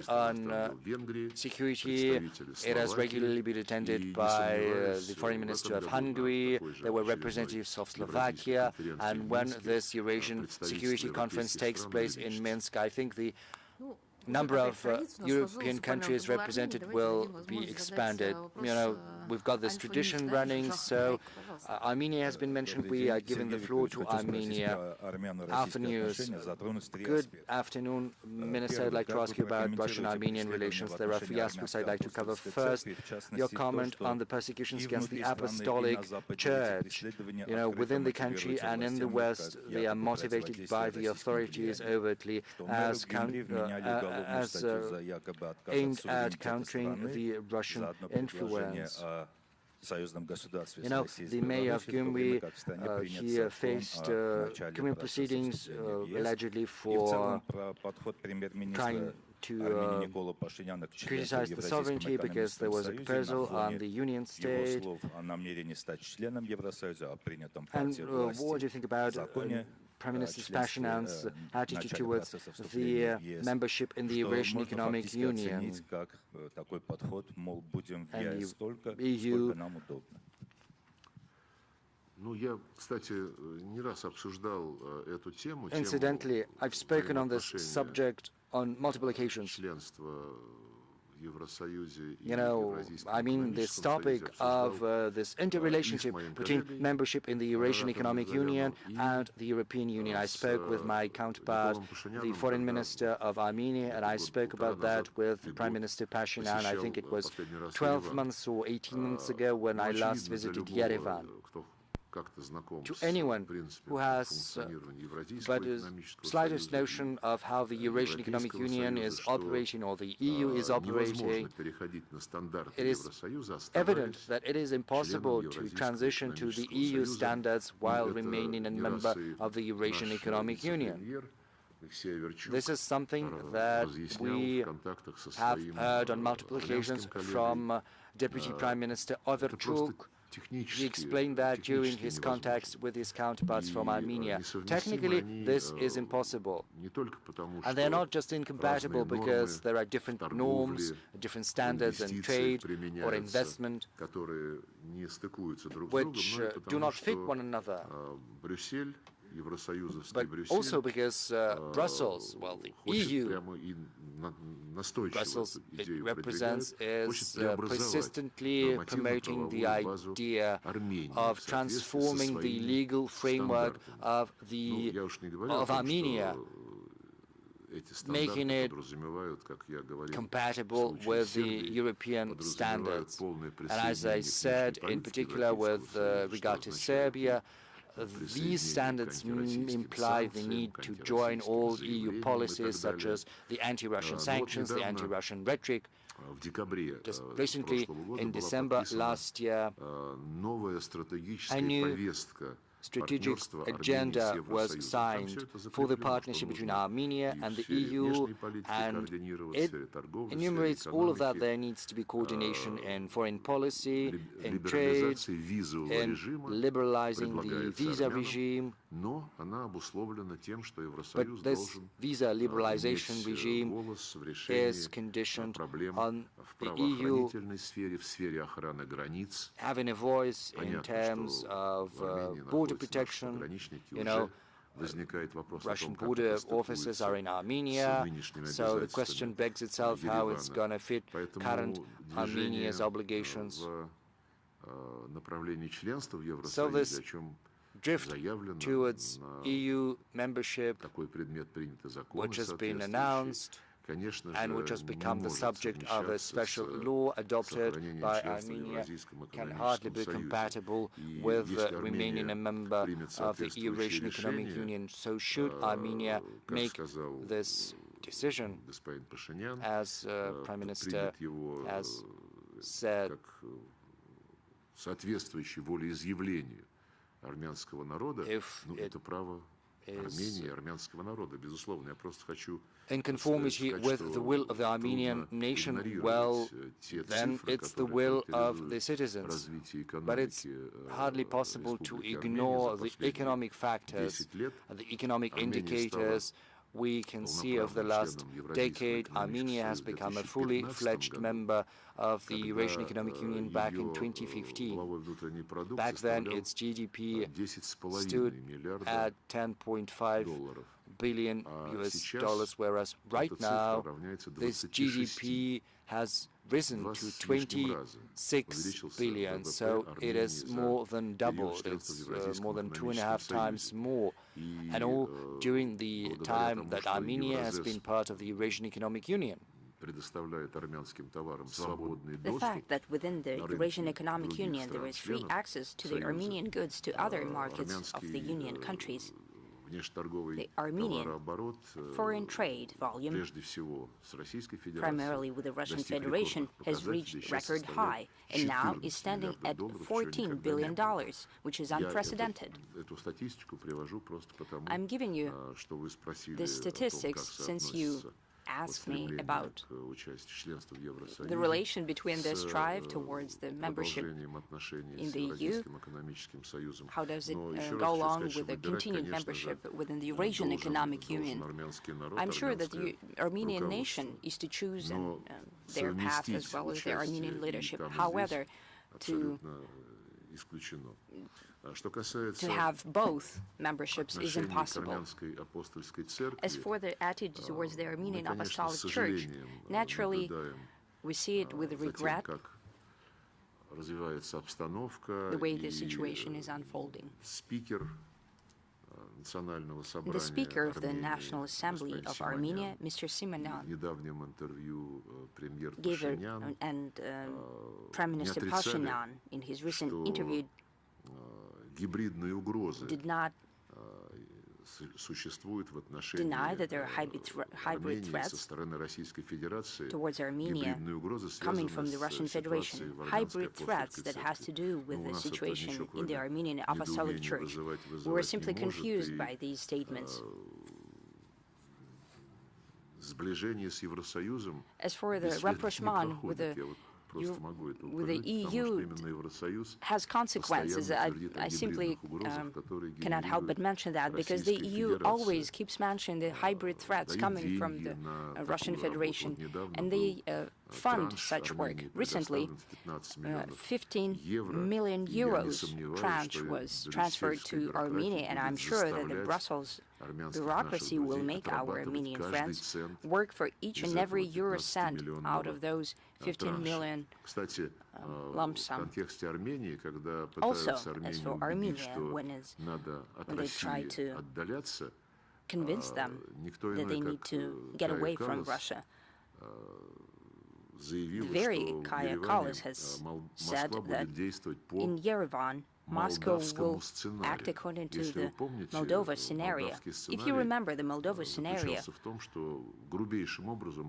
on security. It has regularly been attended by the Foreign Minister of Hungary. There were representatives of Slovakia. And when this Eurasian Security Conference takes place in Minsk, I think the number of European countries represented will be expanded. We've got this tradition running, so Armenia has been mentioned. We are giving the floor to Armenia. Alpha News. Good afternoon, Minister. I'd like to ask you about Russian-Armenian relations. There are three aspects I'd like to cover. First, your comment on the persecutions against the Apostolic Church. Within the country and in the West, they are motivated by the authorities overtly as aimed at countering the Russian influence. The mayor of Gyumri, he faced criminal proceedings allegedly for trying to criticize the sovereignty because there was a proposal on the Union State. And what do you think about Prime Minister Pashinyan's attitude towards the membership in the Eurasian Economic Union and the EU? Incidentally, I've spoken on this subject on multiple occasions. This topic of this interrelationship between membership in the Eurasian Economic Union and the European Union. I spoke with my counterpart, the Foreign Minister of Armenia, and I spoke about that with Prime Minister Pashinyan. I think it was 12 months or 18 months ago when I last visited Yerevan. To anyone who has but a slightest notion of how the Eurasian Economic Union is operating or the EU is operating, it is evident that it is impossible to transition to the EU standards while remaining a member of the Eurasian Economic Union. This is something that we have heard on multiple occasions from Deputy Prime Minister Overchuk. He explained that during his contacts with his counterparts from Armenia. Technically, this is impossible. And they're not just incompatible because there are different norms, different standards in trade or investment which do not fit one another. But also because Brussels, well, the EU, Brussels, it represents, is persistently promoting the idea of transforming the legal framework of Armenia, making it compatible with the European standards. And as I said, in particular with regard to Serbia, these standards imply the need to join all EU policies such as the anti-Russian sanctions, the anti-Russian rhetoric. Just recently, in December last year, a new strategic agenda was signed for the partnership between Armenia and the EU, and it enumerates all of that. There needs to be coordination in foreign policy, in trade, in liberalizing the visa regime. But this visa liberalization regime is conditioned on the EU having a voice in terms of border protection. Russian border officers are in Armenia, so the question begs itself how it's going to fit current Armenia's obligations. So this drift towards EU membership, which has been announced and which has become the subject of a special law adopted by Armenia, can hardly be compatible with remaining a member of the Eurasian Economic Union. So should Armenia make this decision, as Prime Minister has said, if it is in conformity with the will of the Armenian nation, well, then it's the will of the citizens. But it's hardly possible to ignore the economic factors, the economic indicators we can see over the last decade, Armenia has become a fully fledged member of the Eurasian Economic Union back in 2015. Back then, its GDP stood at 10.5 billion US dollars, whereas right now this GDP has risen to 26 billion, so it is more than doubled. It's more than 2.5 times more, and all during the time that Armenia has been part of the Eurasian Economic Union. The fact that within the Eurasian Economic Union there is free access to the Armenian goods to other markets of the Union countries, the Armenian foreign trade volume, primarily with the Russian Federation, has reached record high and now is standing at $14 billion, which is unprecedented. I'm giving you the statistics since you asked me about the relation between this drive towards the membership in the EU. How does it go along with the continued membership within the Eurasian Economic Union? I'm sure that the Armenian nation is to choose their path as well as the Armenian leadership. However, to have both memberships is impossible. As for the attitude towards the Armenian Apostolic Church, naturally, we see it with regret, the way the situation is unfolding. The Speaker of the National Assembly of Armenia, Mr. Simonyan, gave and Prime Minister Pashinyan, in his recent interview, did not deny that there are hybrid threats towards Armenia coming from the Russian Federation. Hybrid threats that has to do with the situation in the Armenian Apostolic Church. We were simply confused by these statements. As for the rapprochement with the EU has consequences. I simply cannot help but mention that, because the EU always keeps mentioning the hybrid threats coming from the Russian Federation, and they fund such work. Recently, 15 million euros tranche was transferred to Armenia, and I'm sure that the Brussels bureaucracy will make our Armenian friends work for each and every euro cent out of those 15 million lump sum. Also, as for Armenia, when they try to convince them that they need to get away from Russia, the very Kaja Kallas has said that in Yerevan, Moscow will act according to the Moldova scenario. If you remember, the Moldova scenario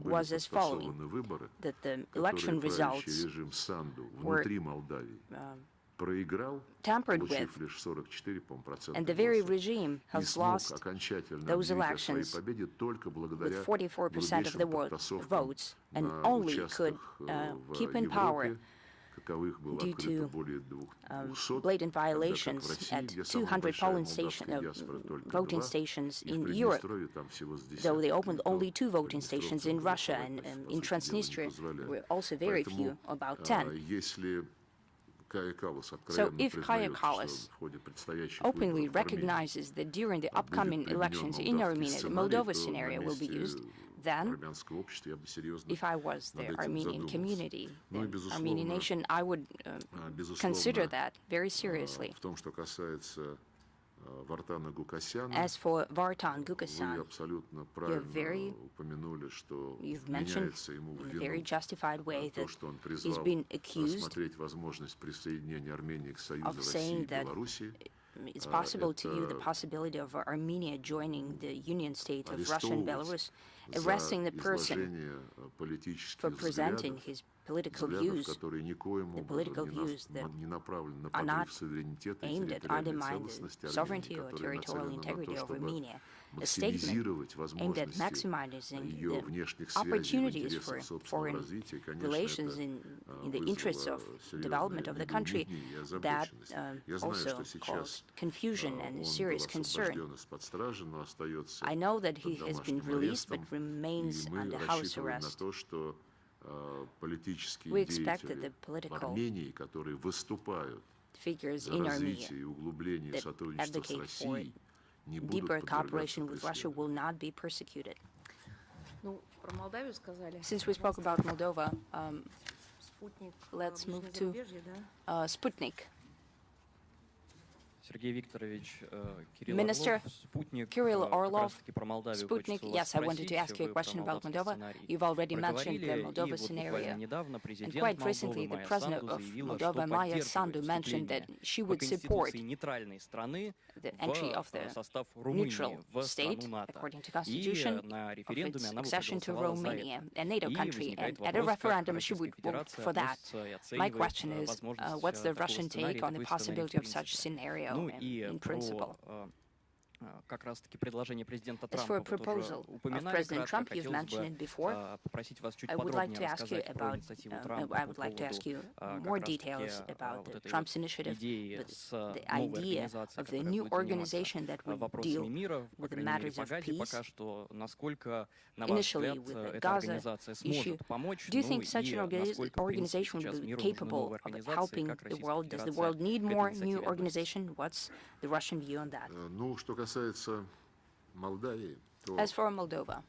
was as following, that the election results were tampered with, and the very regime has lost those elections with 44% of the votes, and only could keep in power due to blatant violations at 200 voting stations in Europe, though they opened only 2 voting stations in Russia, and in Transnistria were also very few, about 10. So if Kaja Kallas openly recognizes that during the upcoming elections in Armenia, the Moldova scenario will be used, then, if I was the Armenian community, the Armenian nation, I would consider that very seriously. As for Vartan Gukasyan, you've mentioned in a very justified way that he's been accused of saying that it's possible to view the possibility of Armenia joining the Union state of Russia and Belarus arresting the person for presenting his political views, the political views that are not aimed at undermining the sovereignty or territorial integrity of Armenia. A statement aimed at maximizing the opportunities for foreign relations in the interests of development of the country, that also caused confusion and serious concern. I know that he has been released but remains under house arrest. We expect that the political figures in Armenia that advocate for deeper cooperation with Russia will not be persecuted. Since we spoke about Moldova, let's move to Sputnik. Minister Kirill Orlov, Sputnik. Yes, I wanted to ask you a question about Moldova. You've already mentioned the Moldova scenario. And quite recently, the president of Moldova, Maya Sandu, mentioned that she would support the entry of the neutral state, according to Constitution, of its accession to Romania, a NATO country. And at a referendum, she would vote for that. My question is, what's the Russian take on the possibility of such scenario? In principle. As for a proposal of President Trump, you've mentioned it before. I would like to ask you about. I would like to ask you more details about Trump's initiative, the idea of the new organization that would deal with the matters of peace, initially with the Gaza issue. Do you think such an organization will be capable of helping the world? Does the world need more new organization? What's the Russian view on that? As for Moldova,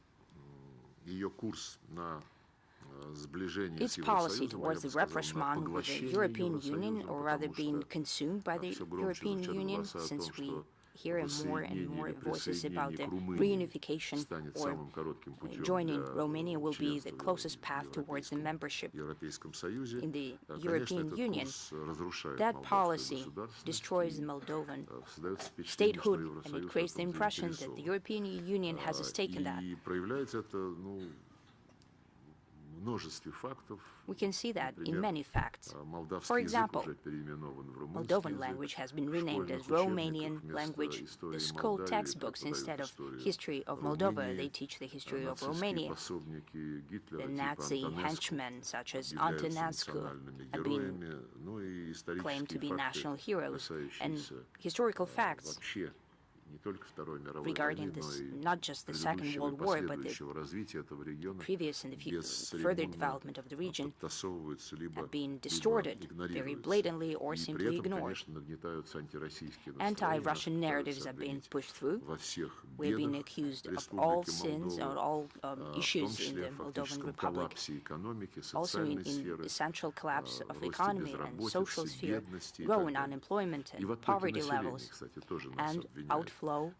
its policy towards the rapprochement with the European Union, or rather being consumed by the European Union, since we hear more and more voices about the reunification or joining Romania will be the closest path towards the membership in the European Union. That policy destroys the Moldovan statehood, and it creates the impression that the European Union has a stake in that. We can see that in many facts. For example, Moldovan language has been renamed as Romanian language. The school textbooks, instead of history of Moldova, they teach the history of Romania. The Nazi henchmen, such as Antonescu, have been claimed to be national heroes, and historical facts regarding this, not just the Second World War, but the previous and the further development of the region, have been distorted very blatantly or simply ignored. Anti-Russian narratives have been pushed through. We've been accused of all sins, of all issues in the Moldovan Republic, also in essential collapse of economy and social sphere, growing unemployment and poverty levels, and outflow of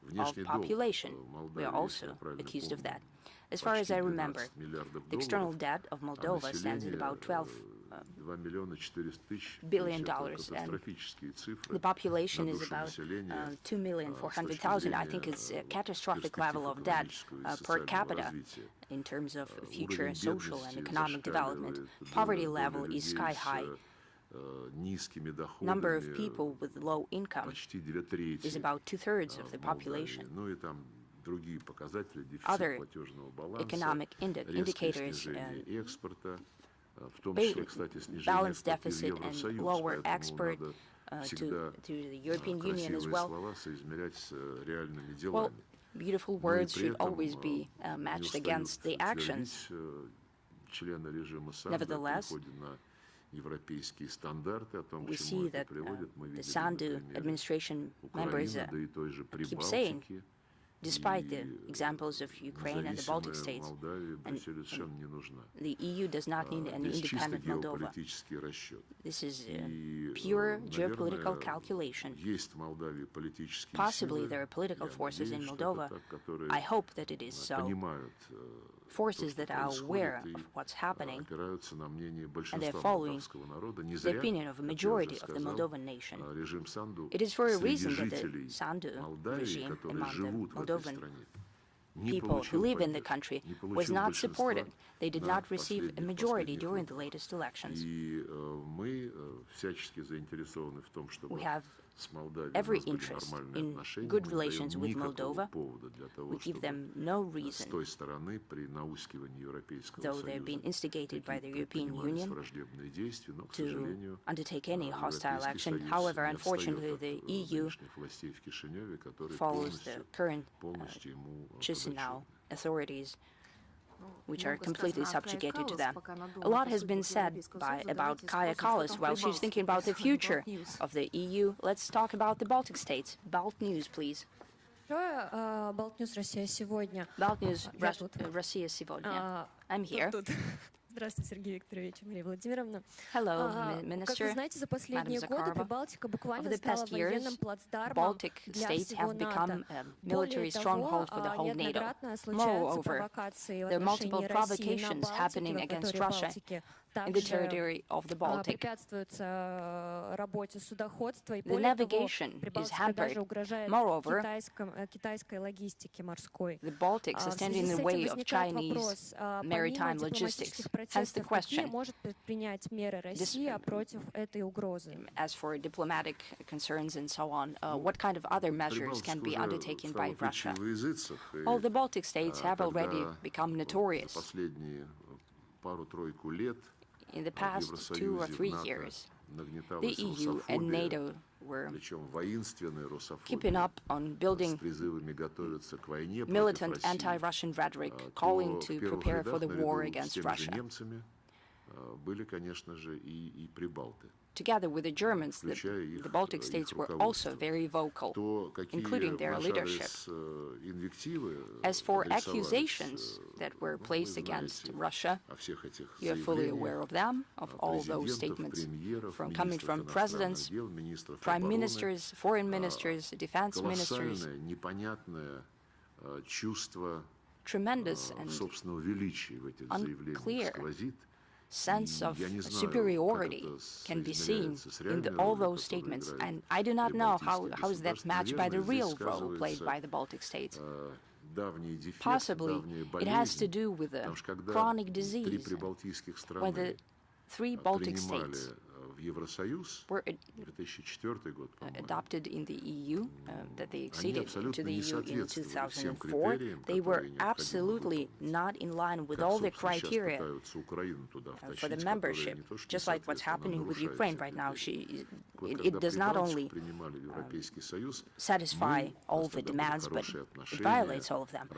population. We are also accused of that. As far as I remember, the external debt of Moldova stands at about $12 billion, and the population is about 2,400,000. I think it's a catastrophic level of debt per capita in terms of future social and economic development. Poverty level is sky high. Number of people with low income is about 2/3 of the population. Other economic indicators, balance deficit and lower export to the European Union as well. Well, beautiful words should always be matched against the actions. Nevertheless, we see that the Sandu administration members keep saying, despite the examples of Ukraine and the Baltic states, and the EU does not need an independent Moldova. This is pure geopolitical calculation. Possibly there are political forces in Moldova. I hope that it is so. Forces that are aware of what's happening, and they're following the opinion of a majority of the Moldovan nation. It is for a reason that the Sandu regime among the Moldovan people who live in the country was not supported. They did not receive a majority during the latest elections. We have every interest in good relations with Moldova. We give them no reason, though they're being instigated by the European Union, to undertake any hostile action. However, unfortunately, the EU follows the current Chisinau authorities, which are completely subjugated to them. A lot has been said about Kaja Kallas while she's thinking about the future of the EU. Let's talk about the Baltic states. Balt News, please. Balt News, Россия сегодня. Balt News, Россия сегодня. I'm here. Здравствуйте, Сергей Викторович, Мария Владимировна. Hello, Minister. Как вы знаете, за последние годы Прибалтика буквально стала военным плацдармом для всего НАТО. Military stronghold for the whole NATO. Moreover, there are multiple provocations happening against Russia in the territory of the Baltic. The navigation is hampered. Moreover, the Baltics are standing in the way of Chinese maritime logistics. Hence the question, as for diplomatic concerns and so on, what kind of other measures can be undertaken by Russia? All the Baltic states have already become notorious. In the past 2 or 3 years, the EU and NATO were keeping up on building militant anti-Russian rhetoric, calling to prepare for the war against Russia. Together with the Germans, the Baltic states were also very vocal, including their leadership. As for accusations that were placed against Russia, you are fully aware of them, of all those statements coming from presidents, prime ministers, foreign ministers, defense ministers. Tremendous and unclear sense of superiority can be seen in all those statements, and I do not know how is that matched by the real role played by the Baltic states. Possibly it has to do with a chronic disease when the 3 Baltic states were adopted in the EU, that they acceded to the EU in 2004. They were absolutely not in line with all the criteria for the membership, just like what's happening with Ukraine right now. It does not only satisfy all the demands, but it violates all of them.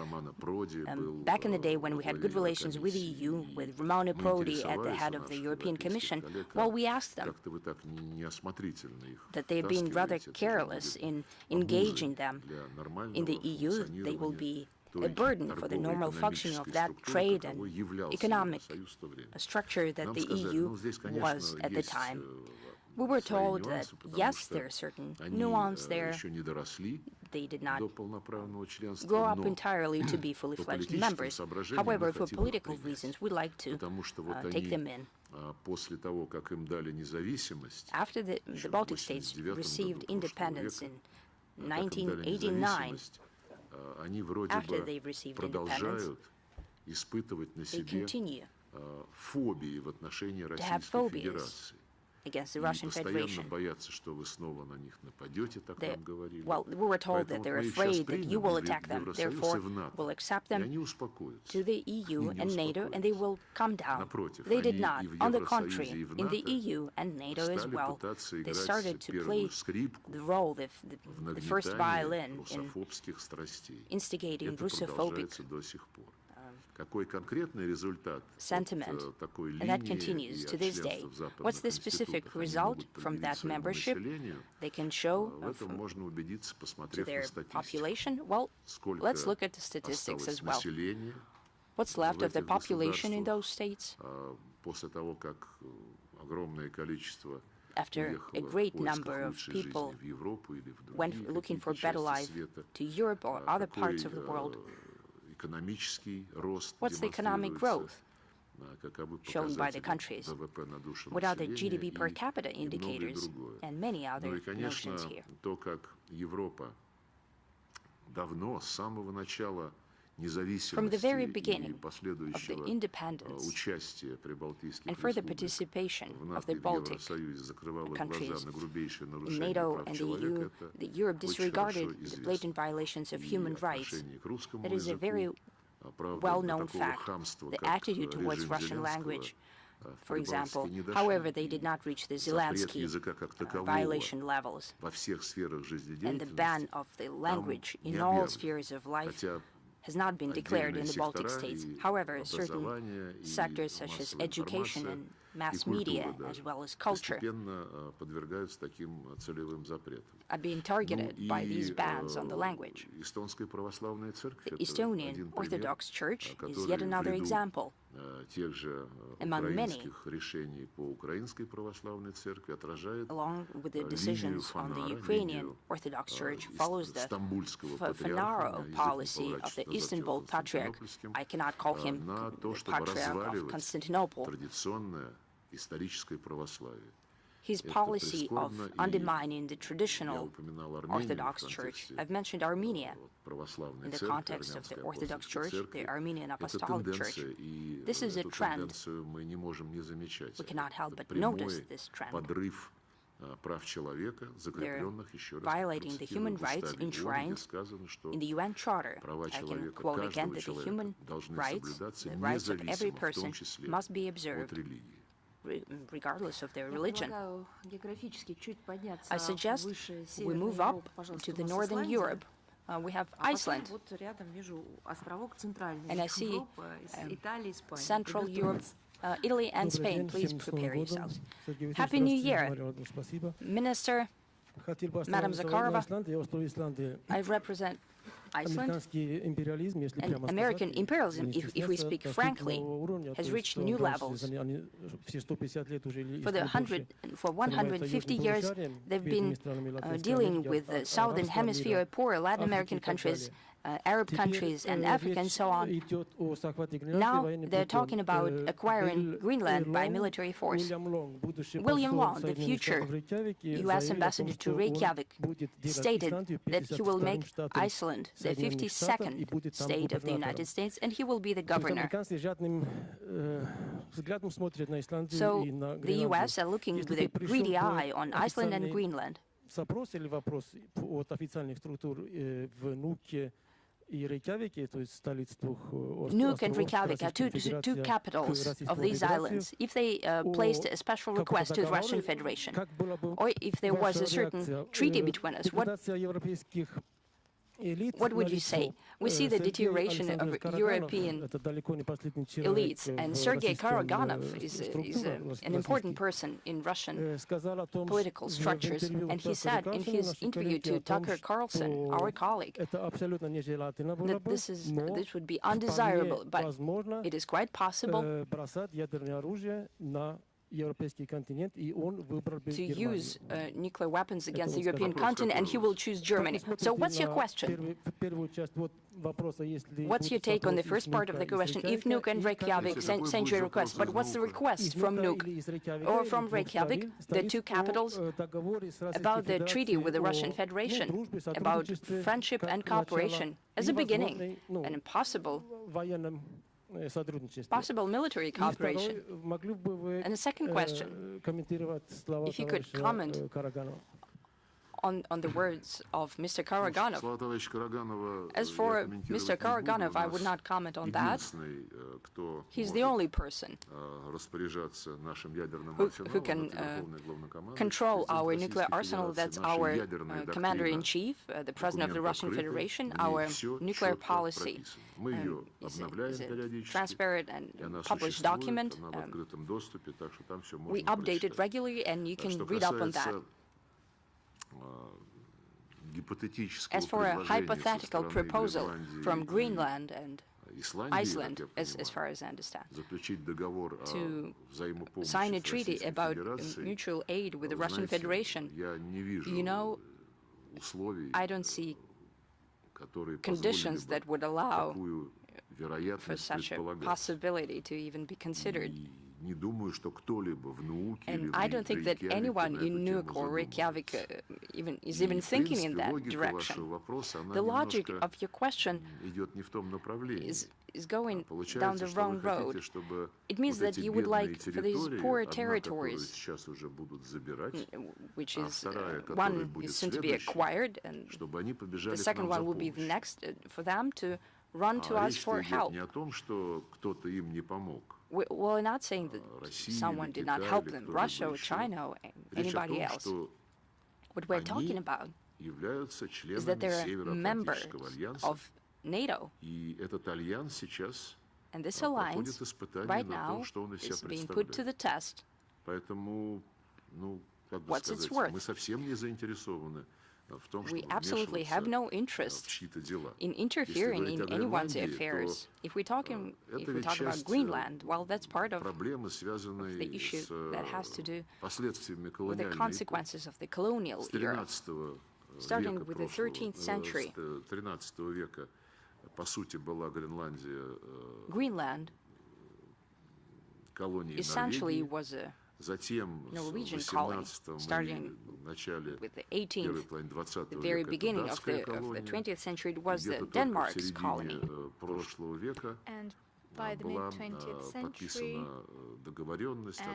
Back in the day when we had good relations with the EU, with Romano Prodi at the head of the European Commission, well, we asked them that they've been rather careless in engaging them in the EU. They will be a burden for the normal functioning of that trade and economic structure that the EU was at the time. We were told that, yes, there are certain nuances there. They did not grow up entirely to be fully fledged members. However, for political reasons, we'd like to take them in. After the Baltic states received independence in 1989, after they received independence, they continue to have phobias against the Russian Federation. Well, we were told that they're afraid that you will attack them, therefore will accept them to the EU and NATO, and they will come down. They did not. On the contrary, in the EU and NATO as well, they started to play the role, the first violin in instigating Russophobic sentiment, and that continues to this day. What's the specific result from that membership they can show to their population? Well, let's look at the statistics as well. What's left of the population in those states? After a great number of people went looking for better life to Europe or other parts of the world, what's the economic growth shown by the countries? What are the GDP per capita indicators and many other notions here? From the very beginning of the independence and further participation of the Baltic countries in NATO and the EU, Europe disregarded the blatant violations of human rights. That is a very well-known fact. The attitude towards Russian language, for example, however, they did not reach the Zelensky violation levels. And the ban of the language in all spheres of life has not been declared in the Baltic states. However, certain sectors such as education and mass media, as well as culture, are being targeted by these bans on the language. The Estonian Orthodox Church is yet another example among many, along with the decisions on the Ukrainian Orthodox Church, follows the Fanaro policy of the Istanbul Patriarch. I cannot call him Patriarch of Constantinople. His policy of undermining the traditional Orthodox Church. I've mentioned Armenia in the context of the Orthodox Church, the Armenian Apostolic Church. This is a trend. We cannot help but notice this trend. They're violating the human rights enshrined in the UN Charter. I can quote again that the human rights, the rights of every person, must be observed regardless of their religion. I suggest we move up to the northern Europe. We have Iceland, and I see Central Europe, Italy and Spain. Please prepare yourselves. Happy New Year, Minister, Madam Zakharova. I represent Iceland, and American imperialism, if we speak frankly, has reached new levels. For 150 years, they've been dealing with the Southern Hemisphere, poor Latin American countries, Arab countries, and Africa, and so on. Now they're talking about acquiring Greenland by military force. William Long, the future U.S. ambassador to Reykjavik, stated that he will make Iceland the 52nd state of the United States, and he will be the governor. So the U.S. are looking with a greedy eye on Iceland and Greenland. Nuuk and Reykjavik are two capitals of these islands. If they placed a special request to the Russian Federation, or if there was a certain treaty between us, what would you say? We see the deterioration of European elites, and Sergei Karaganov is an important person in Russian political structures, and he said in his interview to Tucker Carlson, our colleague, that this would be undesirable, but it is quite possible to use nuclear weapons against the European continent, and he will choose Germany. So what's your question? What's your take on the first part of the question? If Nuuk and Reykjavik send you a request, but what's the request from Nuuk or from Reykjavik, the two capitals, about the treaty with the Russian Federation, about friendship and cooperation as a beginning, an impossible possible military cooperation? And the second question, if you could comment on the words of Mr. Karaganov. As for Mr. Karaganov, I would not comment on that. He's the only person who can control our nuclear arsenal. That's our commander-in-chief, the president of the Russian Federation. Our nuclear policy is a transparent and published document. We update it regularly, and you can read up on that. As for a hypothetical proposal from Greenland and Iceland, as far as I understand, to sign a treaty about mutual aid with the Russian Federation, you know, I don't see conditions that would allow for such a possibility to even be considered. And I don't think that anyone in Nuuk or Reykjavik is even thinking in that direction. The logic of your question is going down the wrong road. It means that you would like for these poor territories, which is one is soon to be acquired, and the second one will be the next, for them to run to us for help. We're not saying that someone did not help them, Russia or China or anybody else. What we're talking about is that they're members of NATO. And this alliance right now is being put to the test. What's its worth? We absolutely have no interest in interfering in anyone's affairs. If we talk about Greenland, well, that's part of the issue that has to do with the consequences of the colonial era, starting with the 13th century. Greenland essentially was a Norwegian colony, starting with the 18th, the very beginning of the 20th century, it was Denmark's colony. And by the mid-20th century, an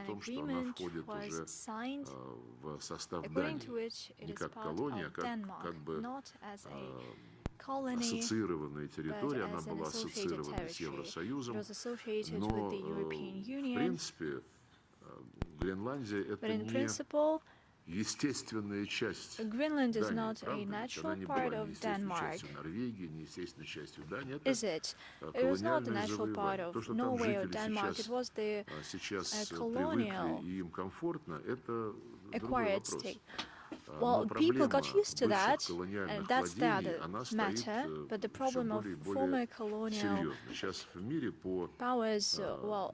agreement was signed, according to which it is part of Denmark, not as a colony, but as an associated territory. It was associated with the European Union. But in principle, Greenland is not a natural part of Denmark, is it? It was not a natural part of Norway or Denmark. It was the colonial acquired state. Well, people got used to that, and that's the other matter. But the problem of former colonial powers, well,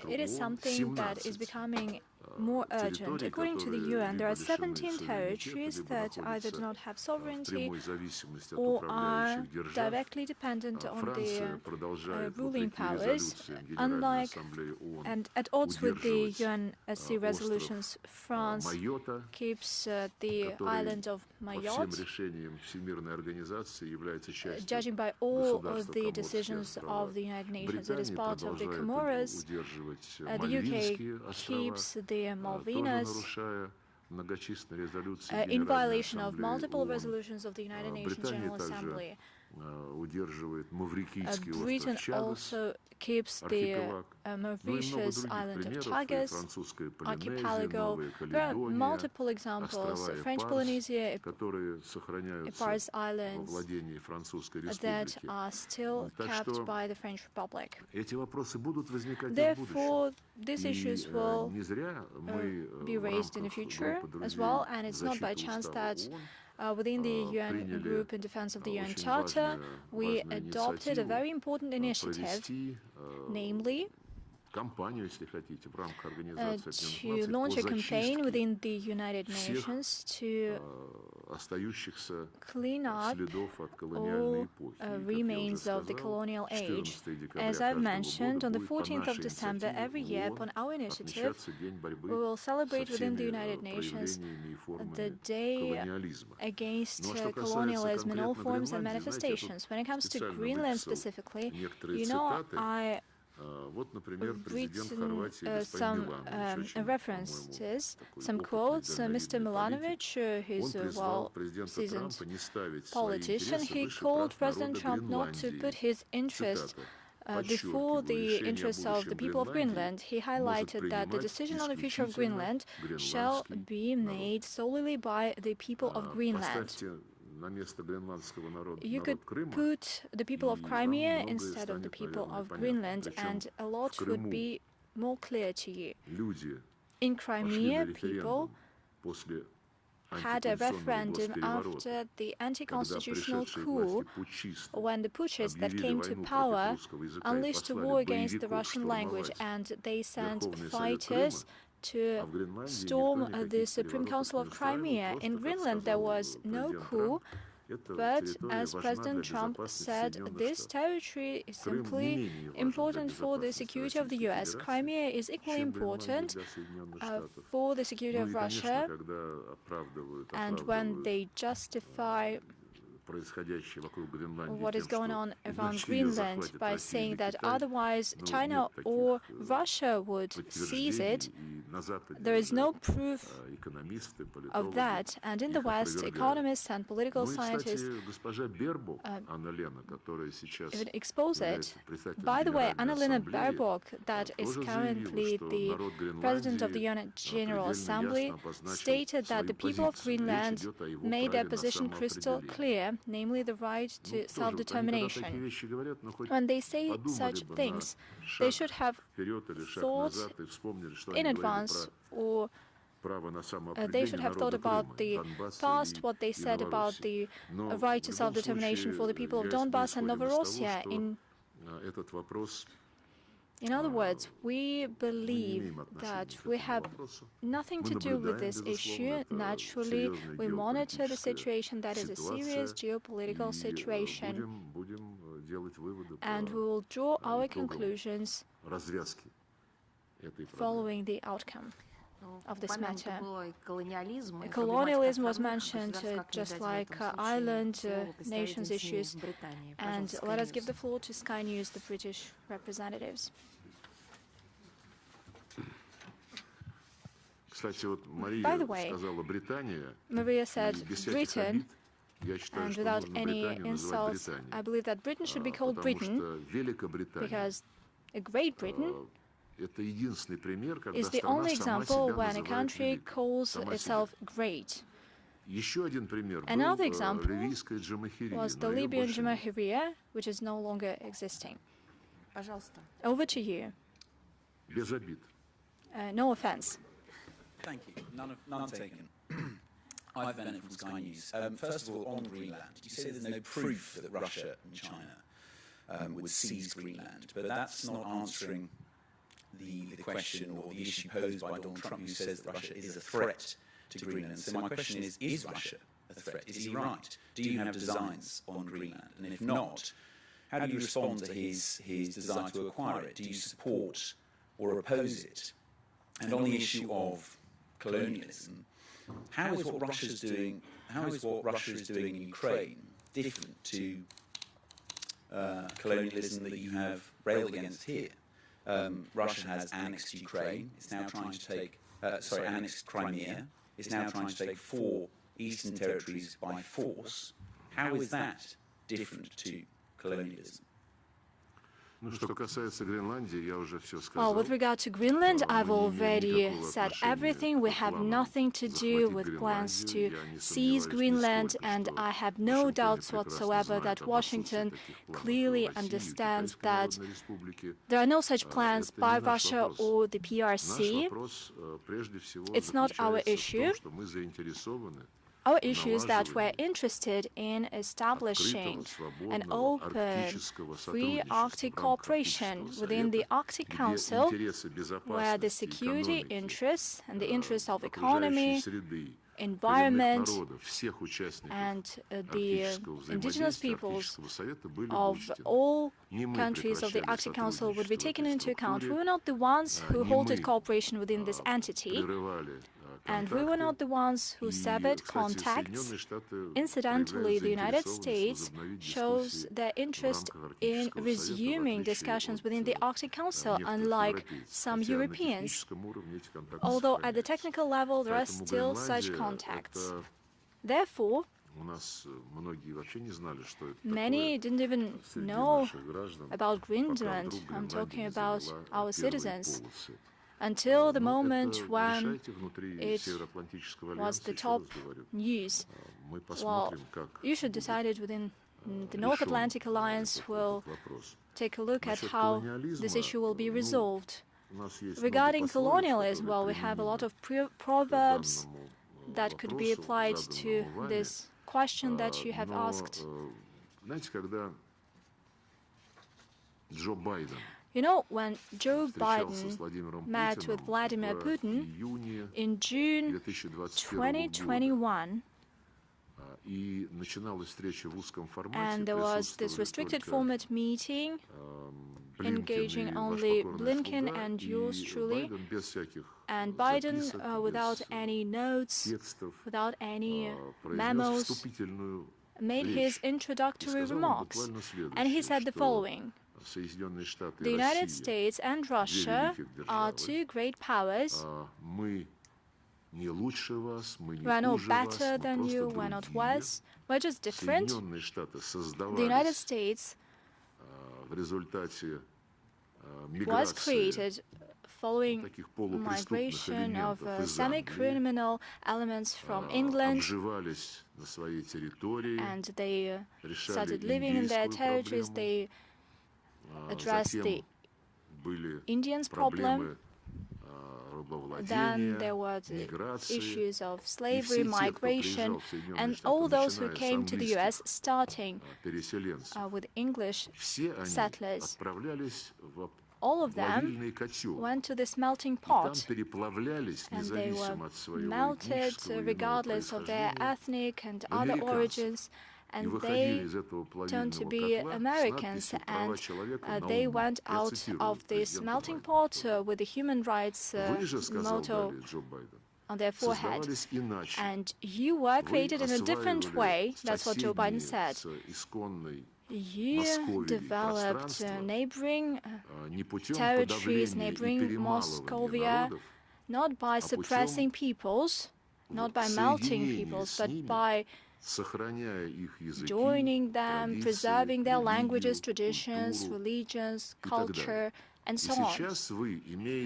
it is something that is becoming more urgent. According to the UN, there are 17 territories that either do not have sovereignty or are directly dependent on the ruling powers. Unlike and at odds with the UNSC resolutions, France keeps the island of Mayotte, judging by all of the decisions of the United Nations. It is part of the Comoros. The UK keeps the Malvinas in violation of multiple resolutions of the United Nations General Assembly. Britain also keeps the Mauritius island of Chagos archipelago. There are multiple examples. French Polynesia, Epars Islands, that are still kept by the French Republic. Therefore, these issues will be raised in the future as well, and it's not by chance that within the UN Group in Defense of the UN Charter, we adopted a very important initiative, namely to launch a campaign within the United Nations to clean up all remains of the colonial age. As I've mentioned, on the 14th of December every year, upon our initiative, we will celebrate within the United Nations the Day Against Colonialism in all forms and manifestations. When it comes to Greenland specifically, you know, I written some references, some quotes. Mr. Milanovic, who's a well-seasoned politician, he called President Trump not to put his interest before the interests of the people of Greenland. He highlighted that the decision on the future of Greenland shall be made solely by the people of Greenland. You could put the people of Crimea instead of the people of Greenland, and a lot would be more clear to you. In Crimea, people had a referendum after the anti-constitutional coup, when the putschists that came to power unleashed a war against the Russian language, and they sent fighters to storm the Supreme Council of Crimea. In Greenland, there was no coup. But as President Trump said, this territory is simply important for the security of the US. Crimea is equally important for the security of Russia. And when they justify what is going on around Greenland by saying that otherwise China or Russia would seize it, there is no proof of that. And in the West, economists and political scientists even expose it. By the way, Annalena Baerbock, that is currently the president of the UN General Assembly, stated that the people of Greenland made their position crystal clear, namely the right to self-determination. When they say such things, they should have thought in advance, or they should have thought about the past, what they said about the right to self-determination for the people of Donbass and Novorossiya. In other words, we believe that we have nothing to do with this issue. Naturally, we monitor the situation. That is a serious geopolitical situation. And we will draw our conclusions following the outcome of this matter. Colonialism was mentioned, just like island nations issues. And let us give the floor to Sky News, the British representatives. By the way, Maria said Britain, and without any insults, I believe that Britain should be called Britain, because Great Britain is the only example when a country calls itself great. Another example was the Libyan Jamahiriya, which is no longer existing. Over to you. No offense. Thank you. None taken. I've Bennett from Sky News. First of all, on Greenland, you say there's no proof that Russia and China would seize Greenland, but that's not answering the question or the issue posed by Donald Trump, who says that Russia is a threat to Greenland. So my question is Russia a threat? Is he right? Do you have designs on Greenland? And if not, how do you respond to his desire to acquire it? Do you support or oppose it? And on the issue of colonialism, how is what Russia is doing in Ukraine different to colonialism that you have railed against here? Russia has annexed Ukraine. It's now trying to take, annexed Crimea. It's now trying to take 4 eastern territories by force. How is that different to colonialism? Well, with regard to Greenland, I've already said everything. We have nothing to do with plans to seize Greenland, and I have no doubts whatsoever that Washington clearly understands that there are no such plans by Russia or the PRC. It's not our issue. Our issue is that we're interested in establishing an open, free Arctic cooperation within the Arctic Council, where the security interests and the interests of economy, environment, and the indigenous peoples of all countries of the Arctic Council would be taken into account. We were not the ones who halted cooperation within this entity, and we were not the ones who severed contacts. Incidentally, the United States shows their interest in resuming discussions within the Arctic Council, unlike some Europeans, although at the technical level there are still such contacts. Therefore, many didn't even know about Greenland. I'm talking about our citizens. Until the moment when it was the top news. Well, you should decide it within the North Atlantic Alliance. Will take a look at how this issue will be resolved. Regarding colonialism, well, we have a lot of proverbs that could be applied to this question that you have asked. You know, when Joe Biden met with Vladimir Putin in June 2021, And there was this restricted format meeting engaging only Blinken and yours truly, and Biden, without any notes, without any memos, made his introductory remarks. And he said the following: the United States and Russia are two great powers. We're not better than you, we're not worse, we're just different. The United States was created following migration of semi-criminal elements from England, and they started living in their territories. They addressed the Indians' problem. Then there were the issues of slavery, migration, and all those who came to the US, starting with English settlers. All of them went to this melting pot, and they were melted regardless of their ethnic and other origins, and they turned to be Americans, and they went out of this melting pot with the human rights motto on their forehead. And you were created in a different way. That's what Joe Biden said. You developed neighboring territories, neighboring Moscovia, not by suppressing peoples, not by melting peoples, but by joining them, preserving their languages, traditions, religions, culture, and so on.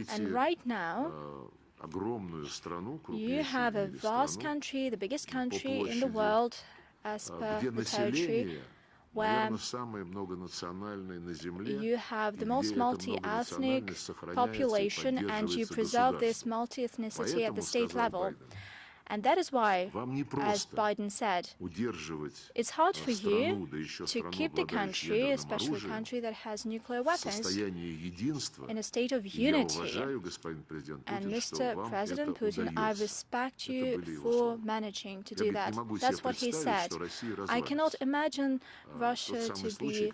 And right now, you have a vast country, the biggest country in the world as per the territory, where you have the most multi-ethnic population, and you preserve this multi-ethnicity at the state level. And that is why, as Biden said, it's hard for you to keep the country, especially a country that has nuclear weapons, in a state of unity. And Mr. President Putin, I respect you for managing to do that. That's what he said. I cannot imagine Russia to be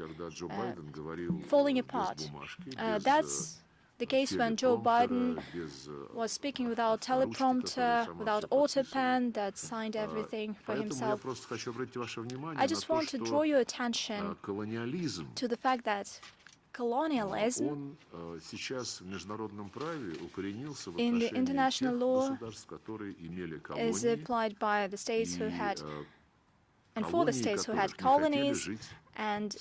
falling apart. That's the case when Joe Biden was speaking without teleprompter, without autopen, that signed everything for himself. I just want to draw your attention to the fact that colonialism in the international law is applied by the states who had, and for the states who had colonies, and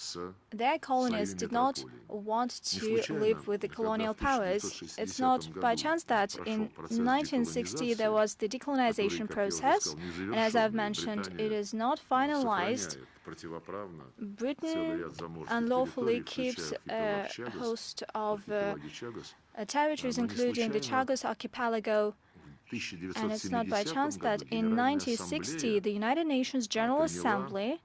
their colonies did not want to live with the colonial powers. It's not by chance that in 1960 there was the decolonization process, and as I've mentioned, it is not finalized. Britain unlawfully keeps a host of territories, including the Chagos Archipelago. And it's not by chance that in 1960 the United Nations General Assembly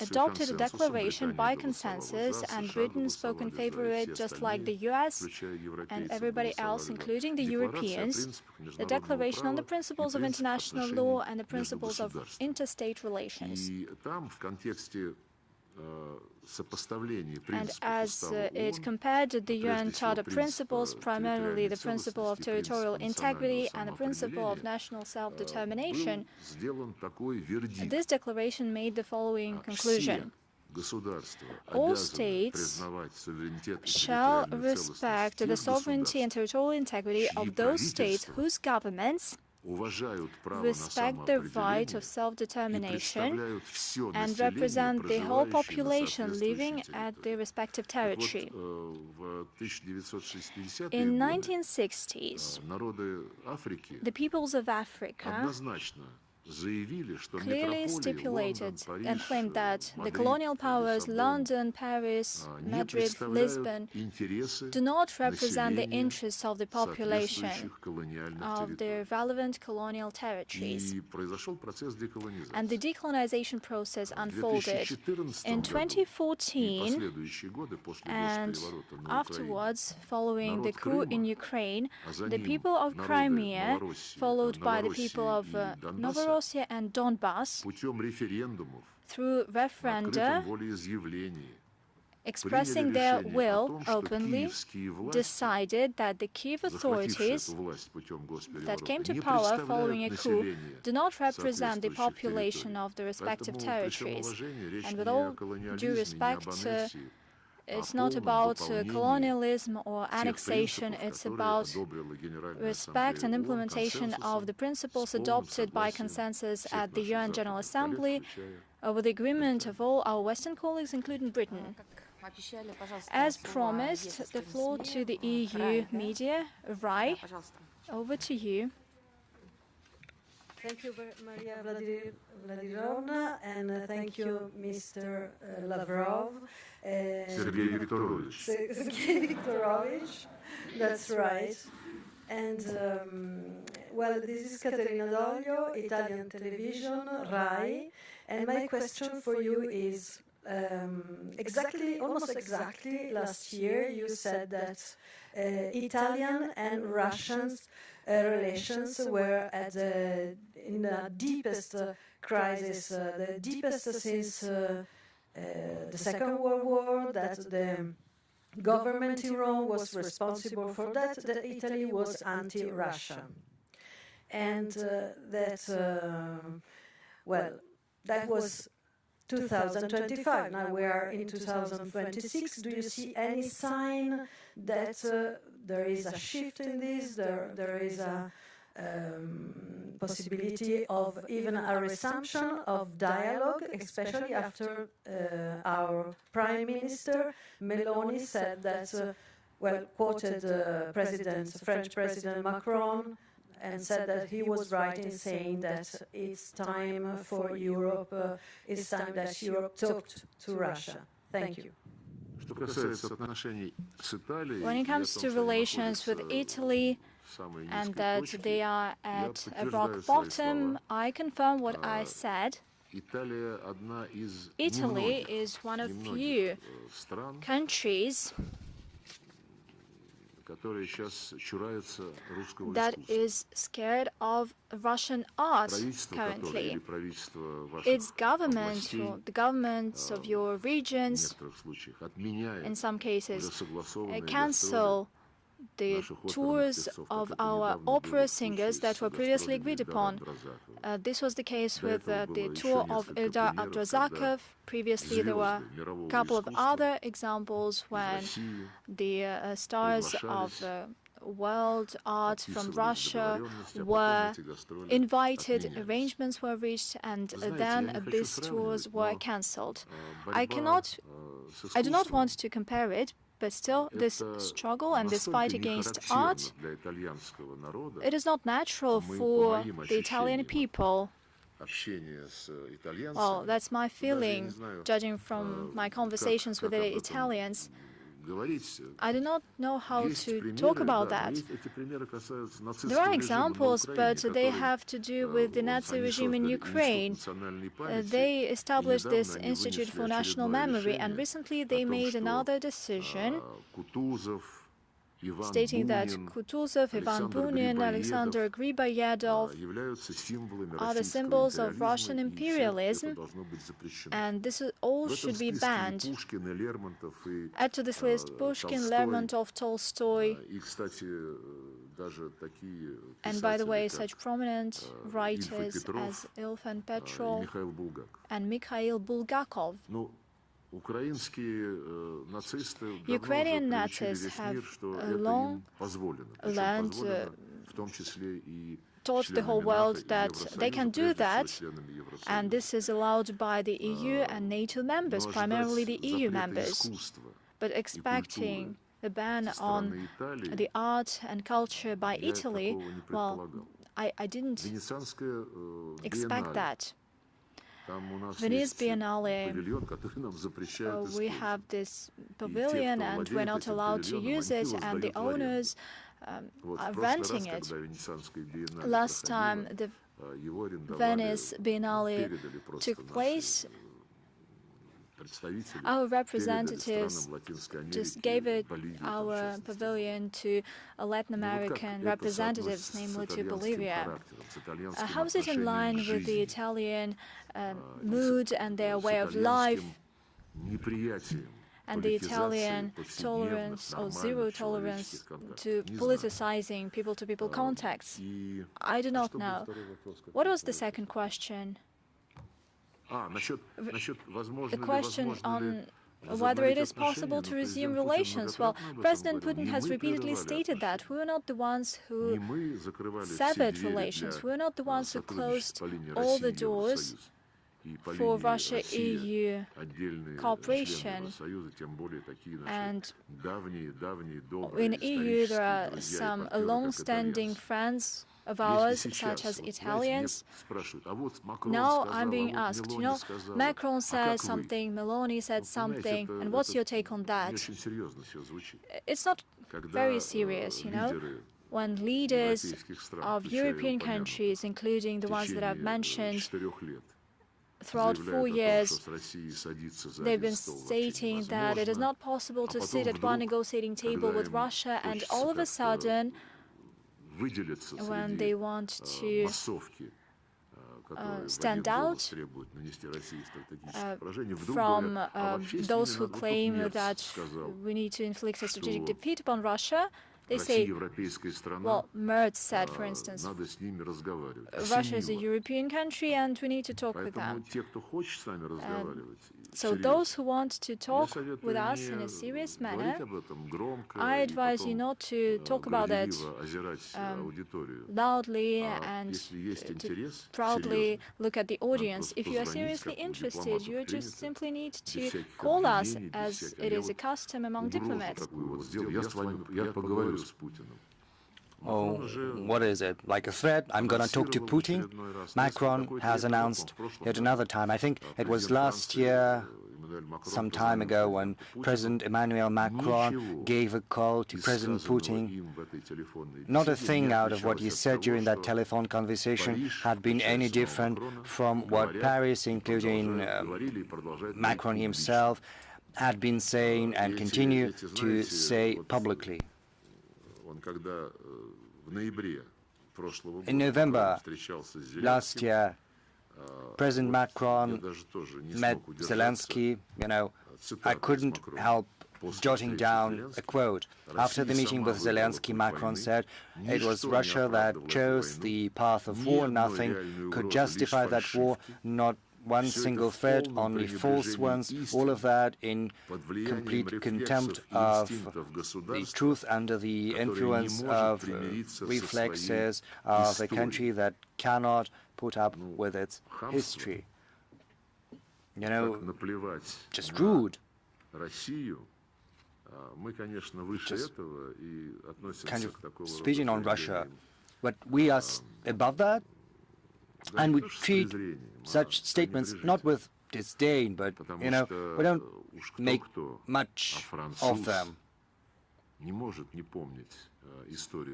adopted a declaration by consensus, and Britain spoke in favor of it, just like the US and everybody else, including the Europeans, the Declaration on the Principles of International Law and the Principles of Interstate Relations. And as it compared the UN Charter principles, primarily the principle of territorial integrity and the principle of national self-determination, this declaration made the following conclusion: all states shall respect the sovereignty and territorial integrity of those states whose governments respect the right of self-determination and represent the whole population living at their respective territory. In 1960s, the peoples of Africa clearly stipulated and claimed that the colonial powers London, Paris, Madrid, Lisbon do not represent the interests of the population of the relevant colonial territories. And the decolonization process unfolded. In 2014 and afterwards, following the coup in Ukraine, the people of Crimea, followed by the people of Novgorod Cappadocia and Donbass through referenda expressing their will openly, decided that the Kiev authorities that came to power following a coup do not represent the population of the respective territories. And with all due respect, it's not about colonialism or annexation, it's about respect and implementation of the principles adopted by consensus at the UN General Assembly with the agreement of all our Western colleagues, including Britain. As promised, the floor to the EU media. Rai, over to you. Thank you, Maria Vladimirovna, and thank you, Mr. Lavrov. Sergei Viktorovich. Sergei Viktorovich, that's right. And, well, this is Caterina Doglio, Italian television, Rai, and my question for you is, almost exactly last year, you said that Italian and Russian relations were in the deepest crisis, the deepest since the Second World War, that the government in Rome was responsible for that Italy was anti-Russia. And that was 2025. Now we are in 2026. Do you see any sign that there is a shift in this? There is a possibility of even a resumption of dialogue, especially after our Prime Minister Meloni said that, quoted French President Macron, and said that he was right in saying that it's time for Europe, it's time that Europe talked to Russia. Thank you. When it comes to relations with Italy and that they are at a rock bottom, I confirm what I said. Italy is one of few countries that is scared of Russian art currently. Its government, the governments of your regions, in some cases, cancel the tours of our opera singers that were previously agreed upon. This was the case with the tour of Eldar Abdrazakov. Previously, there were a couple of other examples when the stars of world art from Russia were invited, arrangements were reached, and then these tours were cancelled. I do not want to compare it, but still, this struggle and this fight against art, it is not natural for the Italian people. Well, that's my feeling, judging from my conversations with the Italians. I do not know how to talk about that. There are examples, but they have to do with the Nazi regime in Ukraine. They established this Institute for National Memory, and recently they made another decision stating that Kutuzov, Ivan Bunin, Alexander Griboyedov are the symbols of Russian imperialism, and this all should be banned. Add to this list Pushkin, Lermontov, Tolstoy, and by the way, such prominent writers as Ilf and Petrov and Mikhail Bulgakov. Ukrainian Nazis have long learned, taught the whole world that they can do that, and this is allowed by the EU and NATO members, primarily the EU members. But expecting the ban on the art and culture by Italy, well, I didn't expect that. Venice Biennale, we have this pavilion and we're not allowed to use it, and the owners are renting it. Last time the Venice Biennale took place, Our representatives just gave our pavilion to Latin American representatives, namely to Bolivia. How is it in line with the Italian mood and their way of life, and the Italian tolerance or zero tolerance to politicizing people-to-people contacts? I do not know. What was the second question? The question on whether it is possible to resume relations. Well, President Putin has repeatedly stated that we were not the ones who severed relations. We were not the ones who closed all the doors for Russia-EU cooperation. And in EU there are some long-standing friends of ours, such as Italians. Now I'm being asked, you know, Macron said something, Meloni said something, and what's your take on that? It's not very serious, you know. When leaders of European countries, including the ones that I've mentioned, throughout 4 years, they've been stating that it is not possible to sit at one negotiating table with Russia, and all of a sudden, when they want to stand out from those who claim that we need to inflict a strategic defeat upon Russia, they say, well, Merz said, for instance, Russia is a European country and we need to talk with them. So those who want to talk with us in a serious manner, I advise you not to talk about it loudly and to proudly look at the audience. If you are seriously interested, you just simply need to call us, as it is a custom among diplomats. Oh, what is it? Like a threat? I'm going to talk to Putin? Macron has announced yet another time. I think it was last year, some time ago, when President Emmanuel Macron gave a call to President Putin. Not a thing out of what he said during that telephone conversation had been any different from what Paris, including Macron himself, had been saying and continue to say publicly. In November last year, President Macron met Zelensky. You know, I couldn't help jotting down a quote. After the meeting with Zelensky, Macron said it was Russia that chose the path of war. Nothing could justify that war, not one single threat, only false ones, all of that in complete contempt of the truth, under the influence of reflexes of a country that cannot put up with its history. You know, just rude. Just kind of speaking on Russia. But we are above that, and we treat such statements not with disdain, but, you know, we don't make much of them.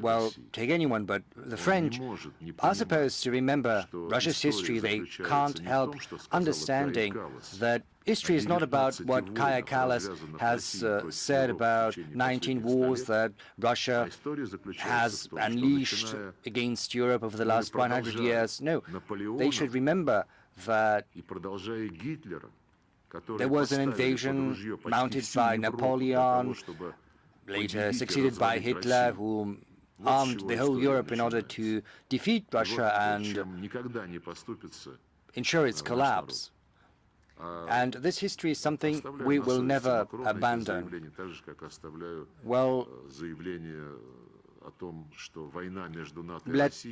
Well, take anyone, but the French are supposed to remember Russia's history. They can't help understanding that history is not about what Kaja Kallas has said about 19 wars that Russia has unleashed against Europe over the last 100 years. No, they should remember that there was an invasion mounted by Napoleon, later succeeded by Hitler, who armed the whole Europe in order to defeat Russia and ensure its collapse. And this history is something we will never abandon. Well, let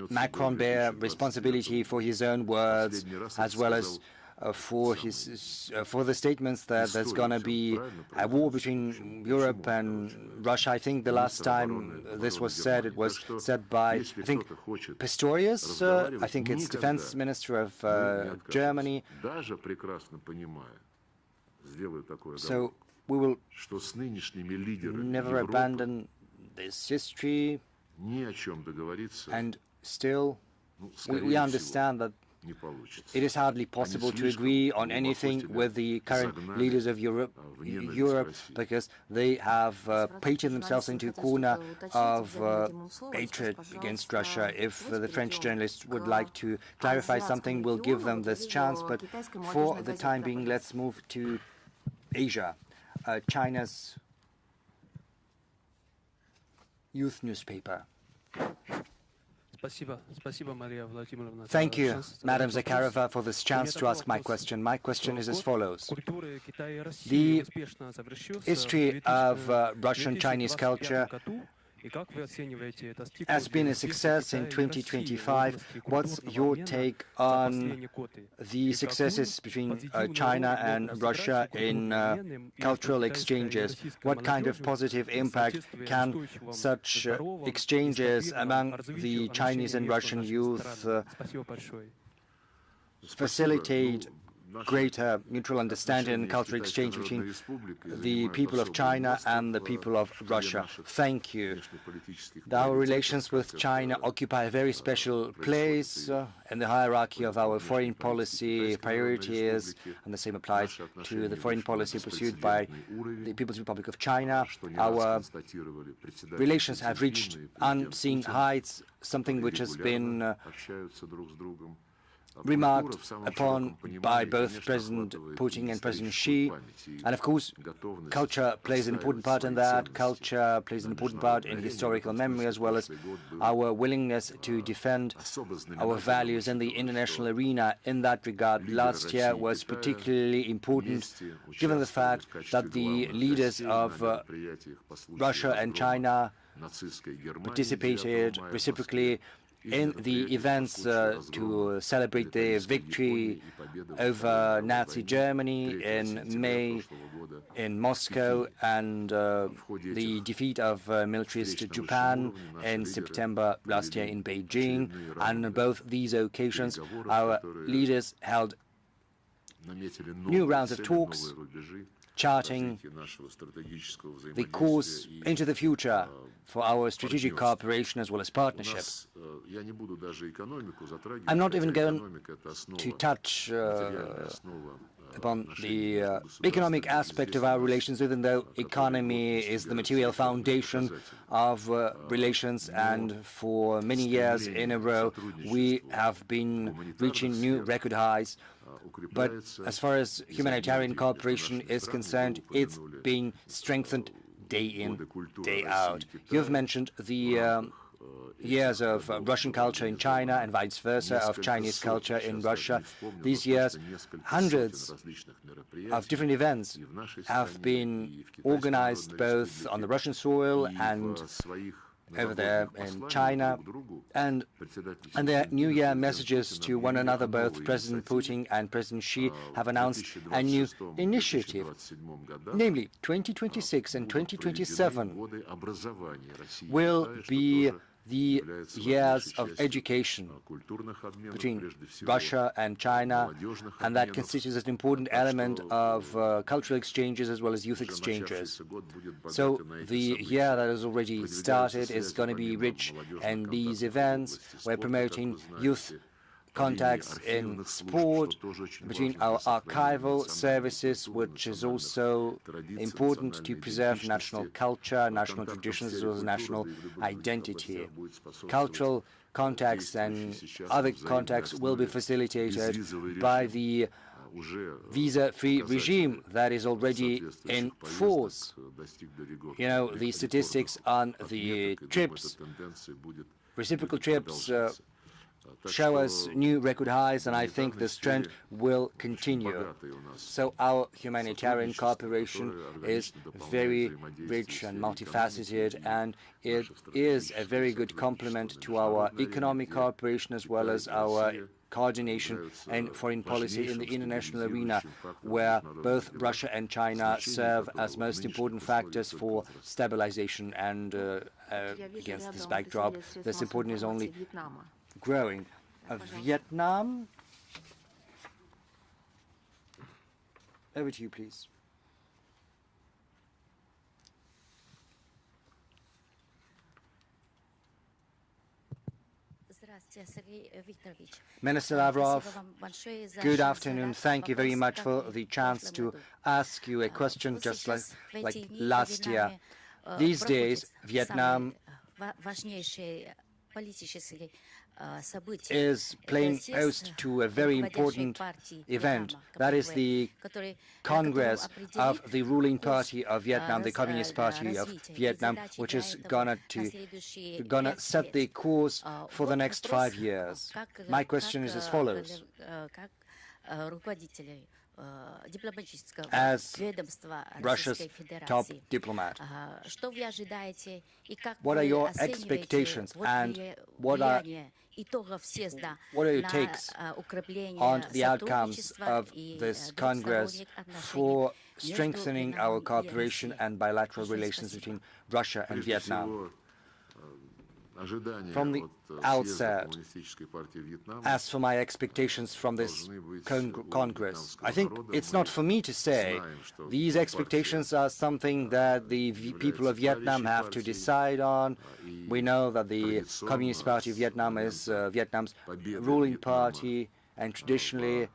Macron bear responsibility for his own words, as well as for the statements that there's going to be a war between Europe and Russia. I think the last time this was said, it was said by, I think, Pistorius, I think it's Defense Minister of Germany. So we will never abandon this history, and still we understand that It is hardly possible to agree on anything with the current leaders of Europe because they have painted themselves into a corner of hatred against Russia. If the French journalists would like to clarify something, we'll give them this chance, but for the time being, let's move to Asia. China's youth newspaper. Thank you, Madam Zakharova, for this chance to ask my question. My question is as follows. The history of Russian-Chinese culture has been a success in 2025. What's your take on the successes between China and Russia in cultural exchanges? What kind of positive impact can such exchanges among the Chinese and Russian youth facilitate greater mutual understanding and cultural exchange between the people of China and the people of Russia? Thank you. Our relations with China occupy a very special place in the hierarchy of our foreign policy priorities, and the same applies to the foreign policy pursued by the People's Republic of China. Our relations have reached unseen heights, something which has been remarked upon by both President Putin and President Xi. And of course, culture plays an important part in that. Culture plays an important part in historical memory, as well as our willingness to defend our values in the international arena. In that regard, last year was particularly important, given the fact that the leaders of Russia and China participated reciprocally in the events to celebrate the victory over Nazi Germany in May in Moscow and the defeat of militarist Japan in September last year in Beijing. And on both these occasions, our leaders held new rounds of talks, charting the course into the future for our strategic cooperation as well as partnership. I'm not even going to touch upon the economic aspect of our relations, even though economy is the material foundation of relations, and for many years in a row we have been reaching new record highs. But as far as humanitarian cooperation is concerned, it's being strengthened day in, day out. You've mentioned the years of Russian culture in China and vice versa, of Chinese culture in Russia. These years, hundreds of different events have been organized both on the Russian soil and over there in China, and their New Year messages to one another. Both President Putin and President Xi have announced a new initiative, namely 2026 and 2027 will be the years of education between Russia and China, and that constitutes an important element of cultural exchanges as well as youth exchanges. So the year that has already started is going to be rich in these events. We're promoting youth contacts in sport between our archival services, which is also important to preserve national culture, national traditions, as well as national identity. Cultural contacts and other contacts will be facilitated by the visa-free regime that is already in force. You know, the statistics on the trips, reciprocal trips, show us new record highs, and I think this trend will continue. So our humanitarian cooperation is very rich and multifaceted, and it is a very good complement to our economic cooperation as well as our coordination and foreign policy in the international arena, where both Russia and China serve as most important factors for stabilization. And against this backdrop, this importance is only growing. Vietnam. Over to you, please. Minister Lavrov, good afternoon. Thank you very much for the chance to ask you a question just like last year. These days, Vietnam is playing host to a very important event. That is the Congress of the ruling party of Vietnam, the Communist Party of Vietnam, which is gonna set the course for the next 5 years. My question is as follows. As Russia's top diplomat, what are your expectations and what are your takes on the outcomes of this Congress for strengthening our cooperation and bilateral relations between Russia and Vietnam? From the outset, as for my expectations from this Congress, I think it's not for me to say. These expectations are something that the people of Vietnam have to decide on. We know that the Communist Party of Vietnam is Vietnam's ruling party, and traditionally,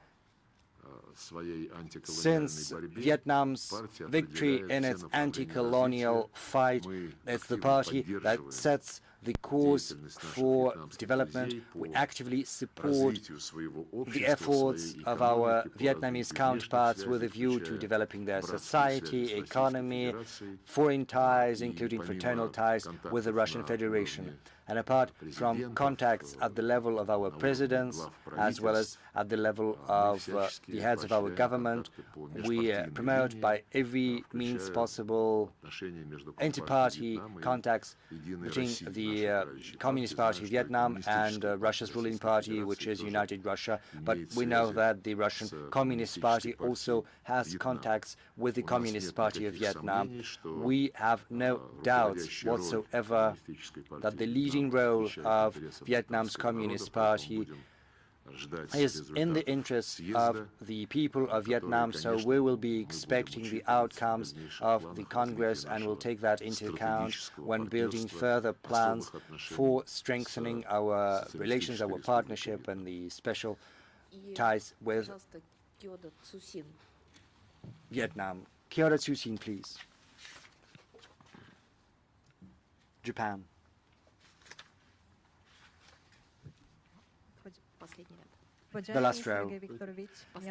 since Vietnam's victory in its anti-colonial fight, it's the party that sets the course for development. We actively support the efforts of our Vietnamese counterparts with a view to developing their society, economy, foreign ties, including fraternal ties with the Russian Federation. And apart from contacts at the level of our presidents, as well as at the level of the heads of our government, we promote by every means possible inter-party contacts between the Communist Party of Vietnam and Russia's ruling party, which is United Russia. But we know that the Russian Communist Party also has contacts with the Communist Party of Vietnam. We have no doubts whatsoever that the leading role of Vietnam's Communist Party is in the interest of the people of Vietnam, so we will be expecting the outcomes of the Congress and will take that into account when building further plans for strengthening our relations, our partnership, and the special ties with Vietnam. Kyoda Tsusin, please. Japan. The last row.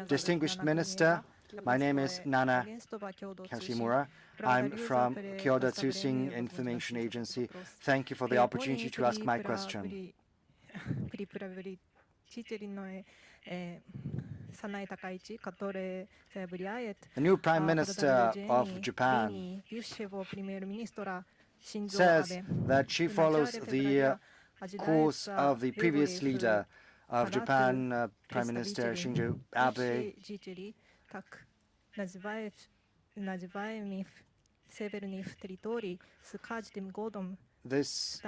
Distinguished Minister, my name is Nana Kashimura. I'm from Kyoda Tsusing Information Agency. Thank you for the opportunity to ask my question. The new Prime Minister of Japan says that she follows the course of the previous leader of Japan, Prime Minister Shinzo Abe. This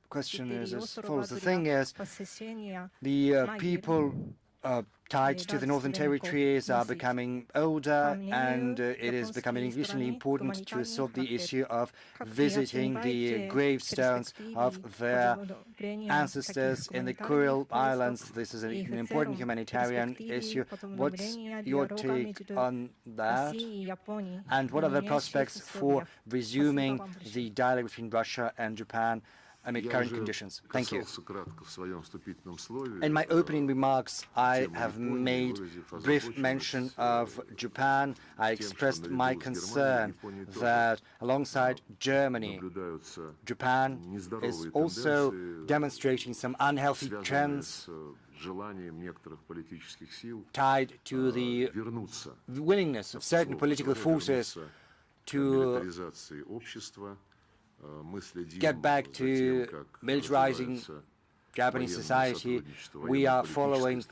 question is as follows. The thing is, the people tied to the Northern Territories are becoming older, and it is becoming increasingly important to solve the issue of visiting the gravestones of their ancestors in the Kuril Islands. This is an important humanitarian issue. What's your take on that? And what are the prospects for resuming the dialogue between Russia and Japan amid current conditions? Thank you. In my opening remarks, I have made brief mention of Japan. I expressed my concern that alongside Germany, Japan is also demonstrating some unhealthy trends tied to the willingness of certain political forces to get back to militarizing Japanese society. We are following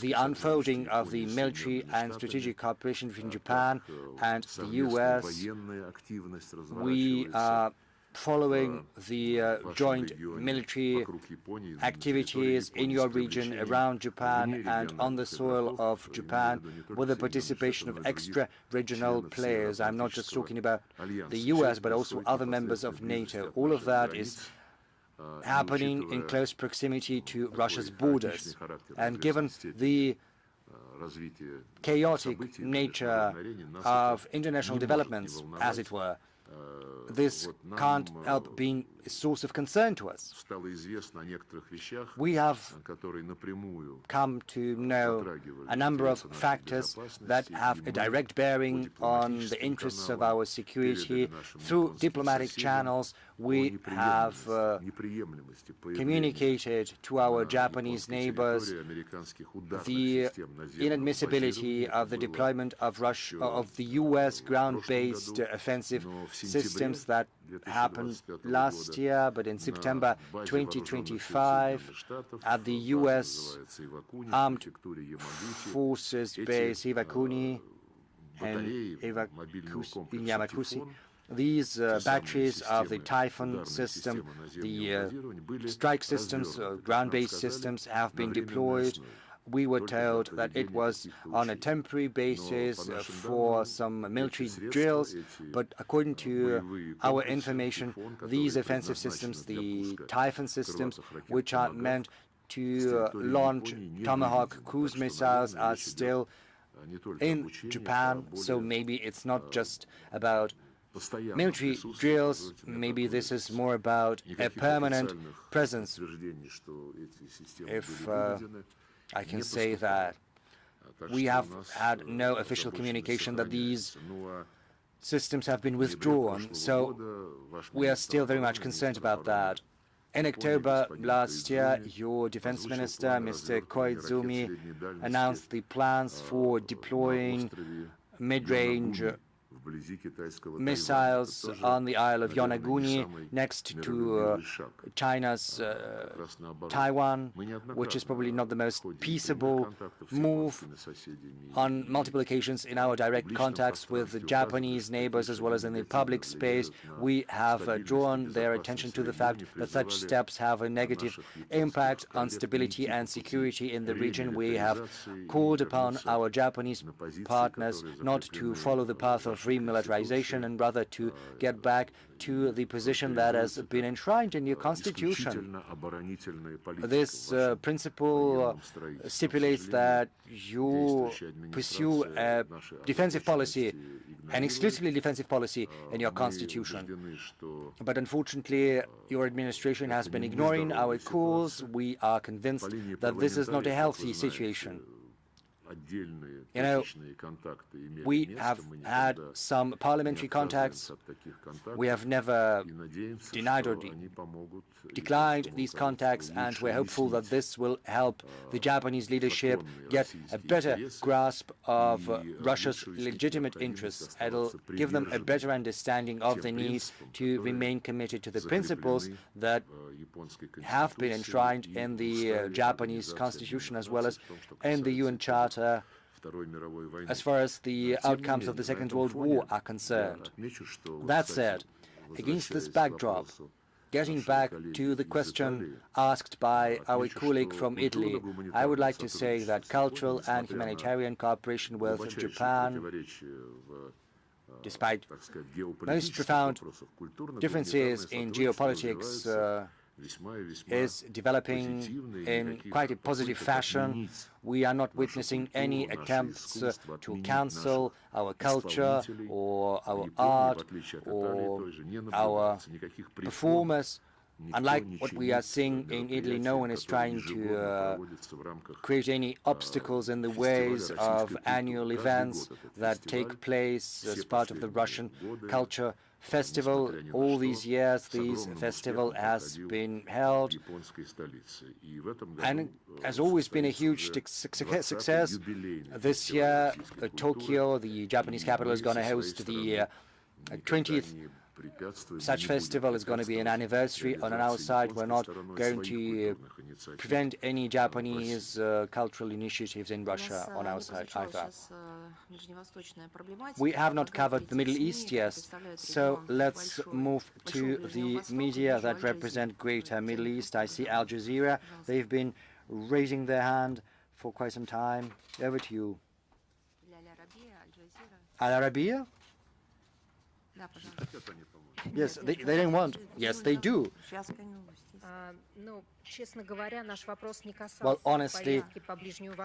the unfolding of the military and strategic cooperation between Japan and the US. We are following the joint military activities in your region, around Japan, and on the soil of Japan, with the participation of extra-regional players. I'm not just talking about the US, but also other members of NATO. All of that is happening in close proximity to Russia's borders. And given the chaotic nature of international developments, as it were, this can't help being a source of concern to us. We have come to know a number of factors that have a direct bearing on the interests of our security. Through diplomatic channels, we have communicated to our Japanese neighbors the inadmissibility of the deployment of the U.S. ground-based offensive systems that happened last year, but in September 2025 at the U.S. Armed Forces base Iwakuni and in Yamakushi. These batteries of the Typhoon system, the strike systems, ground-based systems have been deployed. We were told that it was on a temporary basis for some military drills, but according to our information, these offensive systems, the Typhoon systems, which are meant to launch Tomahawk cruise missiles, are still in Japan. So maybe it's not just about military drills, maybe this is more about a permanent presence. If I can say that we have had no official communication that these systems have been withdrawn, so we are still very much concerned about that. In October last year, your defense minister, Mr. Koizumi, announced the plans for deploying mid-range missiles on the Isle of Yonaguni next to China's Taiwan, which is probably not the most peaceable move. On multiple occasions in our direct contacts with the Japanese neighbors as well as in the public space, we have drawn their attention to the fact that such steps have a negative impact on stability and security in the region. We have called upon our Japanese partners not to follow the path of remilitarization and rather to get back to the position that has been enshrined in your constitution. This principle stipulates that you pursue a defensive policy, an exclusively defensive policy in your constitution. But unfortunately, your administration has been ignoring our calls. We are convinced that this is not a healthy situation. You know, we have had some parliamentary contacts. We have never denied or declined these contacts, and we're hopeful that this will help the Japanese leadership get a better grasp of Russia's legitimate interests. It'll give them a better understanding of the need to remain committed to the principles that have been enshrined in the Japanese constitution as well as in the UN Charter as far as the outcomes of the Second World War are concerned. That said, against this backdrop, getting back to the question asked by our colleague from Italy, I would like to say that cultural and humanitarian cooperation with Japan, despite most profound differences in geopolitics, is developing in quite a positive fashion. We are not witnessing any attempts to cancel our culture or our art or our performers. Unlike what we are seeing in Italy, no one is trying to create any obstacles in the ways of annual events that take place as part of the Russian culture festival. All these years, this festival has been held and has always been a huge success. This year, Tokyo, the Japanese capital, is going to host the 20th such festival. Is going to be an anniversary. On our side, we're not going to prevent any Japanese cultural initiatives in Russia on our side either. We have not covered the Middle East yet, so let's move to the media that represent Greater Middle East. I see Al Jazeera. They've been raising their hand for quite some time. Over to you. Al Arabiya? Yes, they don't want. Yes, they do. Well, honestly,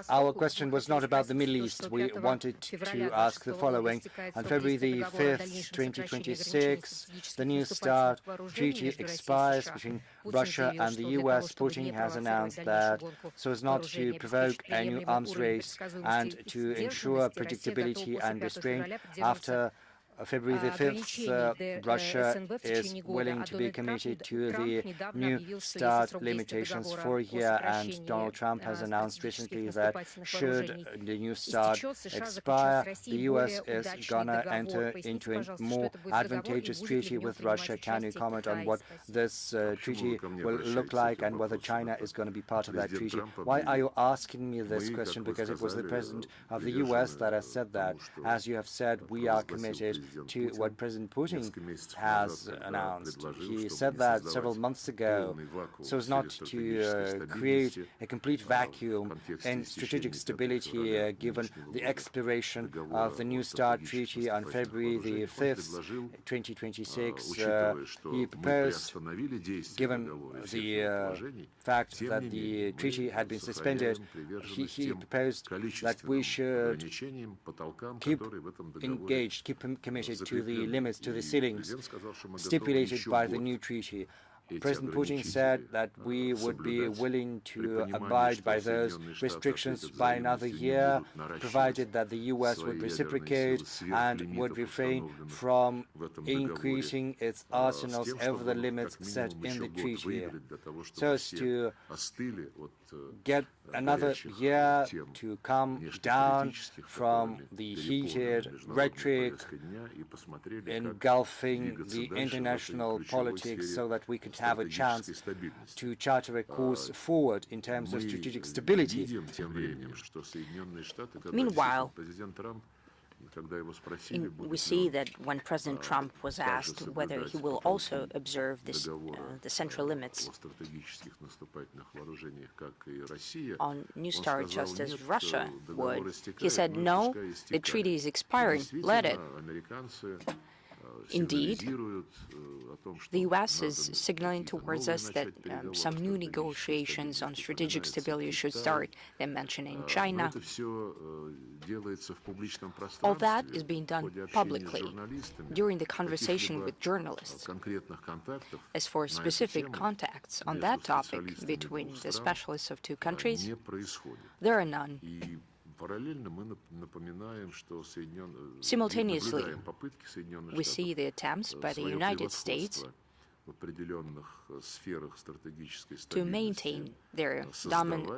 our question was not about the Middle East. We wanted to ask the following. On February the 5th, 2026, the New START treaty expires between Russia and the US. Putin has announced that so as not to provoke a new arms race and to ensure predictability and restraint after February the 5th, Russia is willing to be committed to the New START limitations for a year, and Donald Trump has announced recently that should the New START expire, the US is gonna enter into a more advantageous treaty with Russia. Can you comment on what this treaty will look like and whether China is going to be part of that treaty? Why are you asking me this question? Because it was the President of the US that has said that. As you have said, we are committed to what President Putin has announced. He said that several months ago, so as not to create a complete vacuum in strategic stability given the expiration of the New START treaty on February the 5th, 2026. He proposed, given the fact that the treaty had been suspended, he proposed that we should keep engaged, keep committed to the limits, to the ceilings stipulated by the new treaty. President Putin said that we would be willing to abide by those restrictions by another year, provided that the US would reciprocate and would refrain from increasing its arsenals over the limits set in the treaty, so as to get another year to come down from the heated rhetoric engulfing the international politics, so that we could have a chance to charter a course forward in terms of strategic stability. Meanwhile, we see that when President Trump was asked whether he will also observe this, the central limits on New START just as Russia would, he said, no, the treaty is expiring, let it. Indeed, the US is signaling towards us that some new negotiations on strategic stability should start. They're mentioning China. All that is being done publicly during the conversation with journalists. As for specific contacts on that topic between the specialists of two countries, there are none. Simultaneously, we see the attempts by the United States to maintain their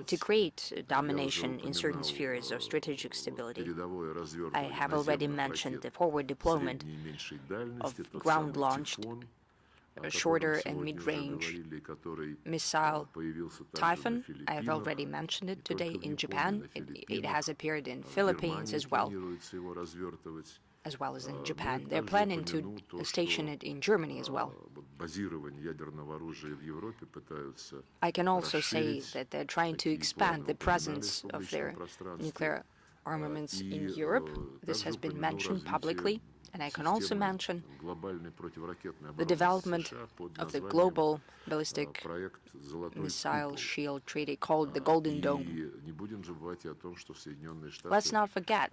to create domination in certain spheres of strategic stability. I have already mentioned the forward deployment of ground-launched shorter and mid-range missile Typhoon. I have already mentioned it today in Japan. It has appeared in Philippines as well as in Japan. They're planning to station it in Germany as well. I can also say that they're trying to expand the presence of their nuclear armaments in Europe. This has been mentioned publicly. And I can also mention the development of the global ballistic missile shield treaty called the Golden Dome. Let's not forget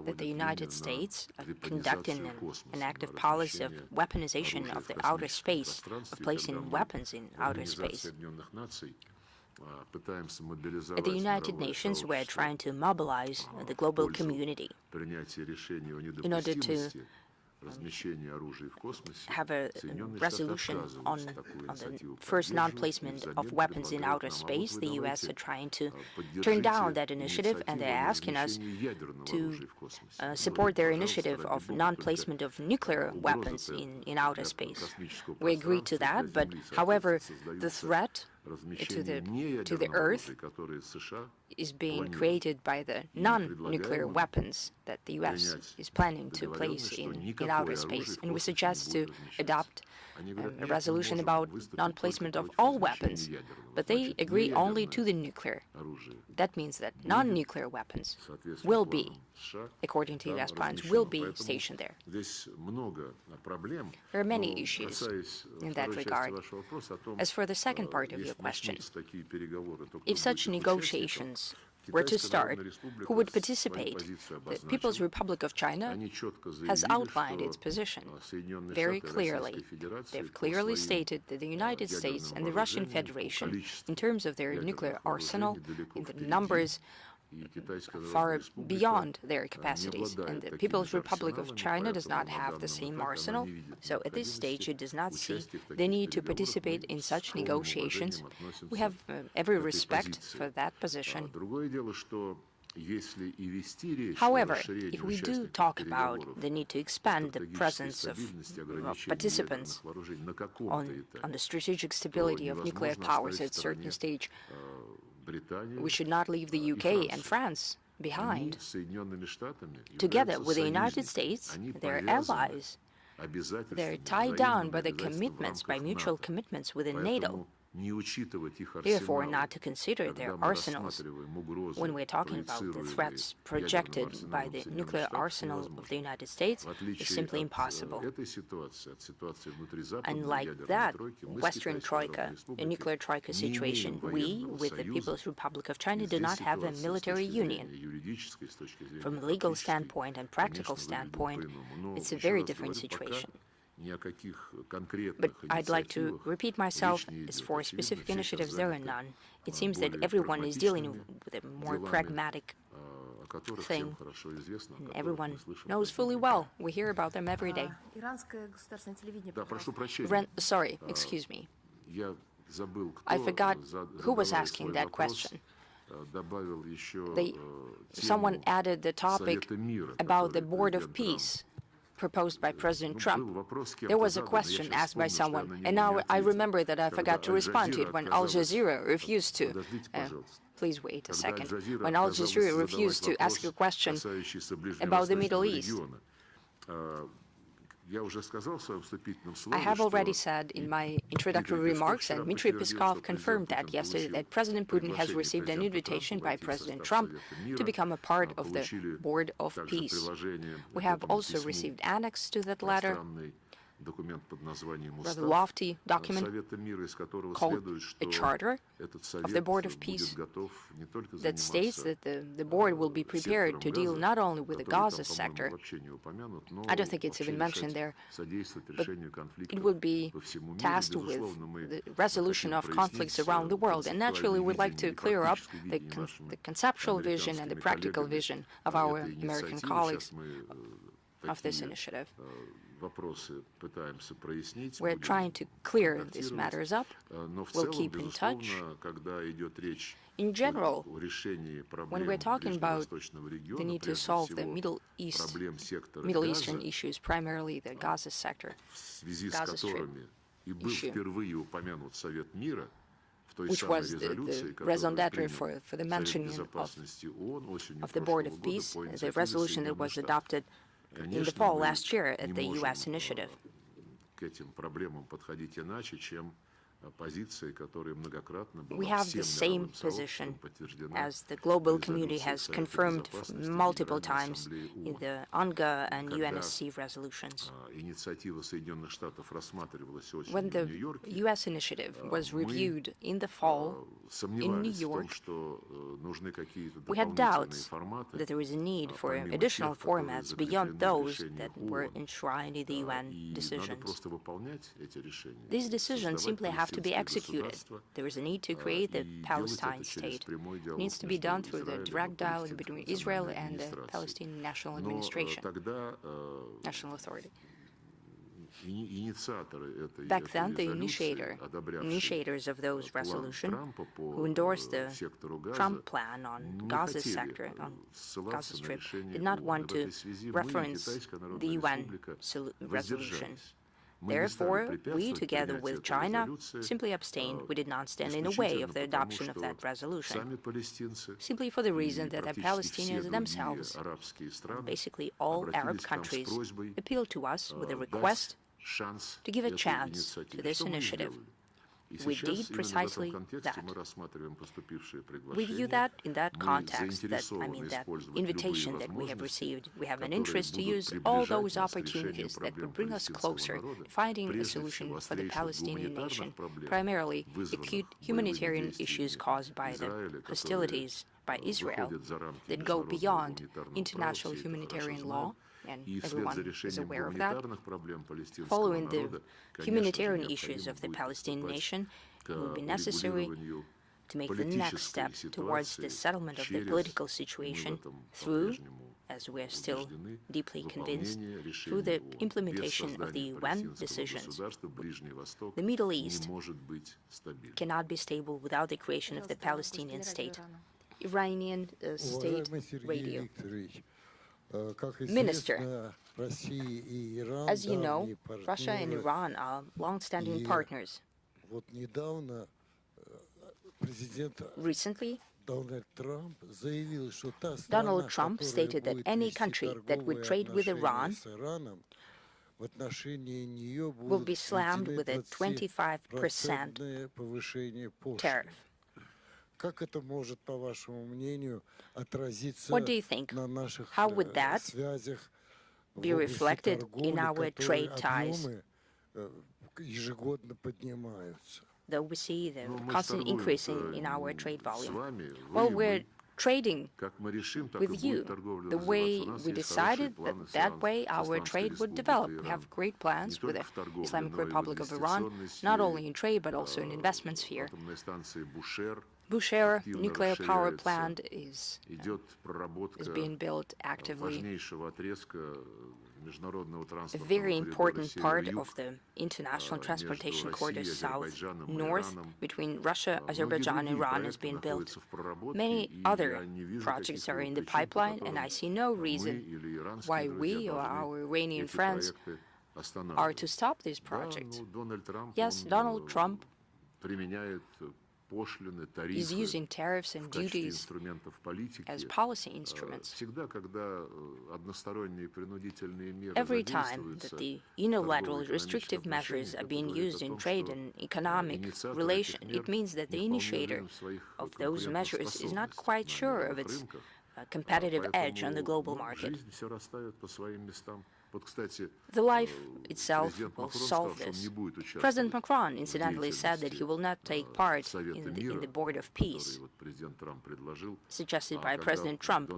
that the United States are conducting an active policy of weaponization of the outer space, of placing weapons in outer space. At the United Nations, we're trying to mobilize the global community in order to have a resolution on the first non-placement of weapons in outer space. The U.S. are trying to turn down that initiative, and they're asking us to support their initiative of non-placement of nuclear weapons in outer space. We agree to that, but however, the threat to the Earth is being created by the non-nuclear weapons that the U.S. is planning to place in outer space. And we suggest to adopt a resolution about non-placement of all weapons, but they agree only to the nuclear. That means that non-nuclear weapons will be, according to U.S. plans, will be stationed there. There are many issues in that regard. As for the second part of your question, if such negotiations were to start, who would participate? The People's Republic of China has outlined its position very clearly. They've clearly stated that the United States and the Russian Federation, in terms of their nuclear arsenal, in the numbers far beyond their capacities, and the People's Republic of China does not have the same arsenal, so at this stage it does not see the need to participate in such negotiations. We have every respect for that position. However, if we do talk about the need to expand the presence of participants on the strategic stability of nuclear powers at a certain stage, we should not leave the UK and France behind. Together with the United States, their allies, they're tied down by the commitments, by mutual commitments within NATO. Therefore, not to consider their arsenals when we're talking about the threats projected by the nuclear arsenal of the United States is simply impossible. Unlike that Western Troika, a nuclear Troika situation, we, with the People's Republic of China, do not have a military union. From a legal standpoint and practical standpoint, it's a very different situation. But I'd like to repeat myself, as for specific initiatives, there are none. It seems that everyone is dealing with a more pragmatic thing, and everyone knows fully well. We hear about them every day. Sorry, excuse me. I forgot who was asking that question. Someone added the topic about the Board of Peace proposed by President Trump. There was a question asked by someone, and now I remember that I forgot to respond to it when Al Jazeera refused to. Please wait a second. When Al Jazeera refused to ask a question about the Middle East. I have already said in my introductory remarks, and Dmitry Peskov confirmed that yesterday, that President Putin has received an invitation by President Trump to become a part of the Board of Peace. We have also received annex to that letter, rather lofty document called a charter of the Board of Peace that states that the board will be prepared to deal not only with the Gaza sector, I don't think it's even mentioned there, but it would be tasked with the resolution of conflicts around the world. And naturally, we'd like to clear up the conceptual vision and the practical vision of our American colleagues of this initiative. We're trying to clear these matters up. We'll keep in touch. In general, when we're talking about the need to solve the Middle Eastern issues, primarily the Gaza sector, Gaza Strip issue, which was the raison d'etre for the mentioning of the Board of Peace, the resolution that was adopted in the fall last year at the U.S. initiative. We have the same position as the global community has confirmed multiple times in the UNGA and UNSC resolutions. When the U.S. initiative was reviewed in the fall in New York, we had doubts that there is a need for additional formats beyond those that were enshrined in the UN decisions. These decisions simply have to be executed. There is a need to create the Palestine state. It needs to be done through the direct dialogue between Israel and the Palestinian National Administration, National Authority. Back then, the initiators of those resolutions, who endorsed the Trump plan on Gaza sector, on Gaza Strip, did not want to reference the UN resolution. Therefore, we, together with China, simply abstained. We did not stand in the way of the adoption of that resolution, simply for the reason that the Palestinians themselves, and basically all Arab countries, appealed to us with a request to give a chance to this initiative. We did precisely that. We view that in that context, that invitation that we have received. We have an interest to use all those opportunities that would bring us closer to finding a solution for the Palestinian nation, primarily acute humanitarian issues caused by the hostilities by Israel that go beyond international humanitarian law, and everyone is aware of that. Following the humanitarian issues of the Palestinian nation, it will be necessary to make the next step towards the settlement of the political situation through, as we are still deeply convinced, through the implementation of the UN decisions. The Middle East cannot be stable without the creation of the Palestinian state. Iranian state radio. Minister, as you know, Russia and Iran are long-standing partners. Recently, Donald Trump stated that any country that would trade with Iran will be slammed with a 25% tariff. What do you think? How would that be reflected in our trade ties? Though we see the constant increase in our trade volume. Well, we're trading with you. The way we decided that way our trade would develop. We have great plans with the Islamic Republic of Iran, not only in trade but also in investment sphere. Bushehr nuclear power plant is being built actively. A very important part of the international transportation corridor south-north between Russia, Azerbaijan, and Iran is being built. Many other projects are in the pipeline, and I see no reason why we or our Iranian friends are to stop these projects. Yes, Donald Trump is using tariffs and duties as policy instruments. Every time that the unilateral restrictive measures are being used in trade and economic relation, it means that the initiator of those measures is not quite sure of its competitive edge on the global market. The life itself will solve this. President Macron incidentally said that he will not take part in the Board of Peace, suggested by President Trump.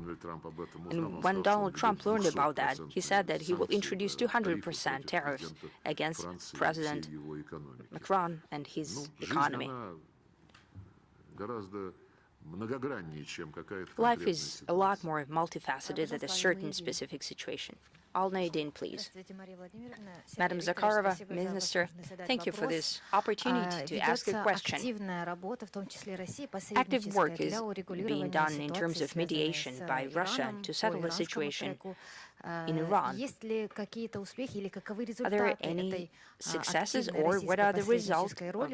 And when Donald Trump learned about that, he said that he will introduce 200% tariffs against President Macron and his economy. Life is a lot more multifaceted than a certain specific situation. Al-Naidin, please. Madam Zakharova, Minister, thank you for this opportunity to ask a question. Active work is being done in terms of mediation by Russia to settle the situation in Iran. Are there any successes, or what are the results of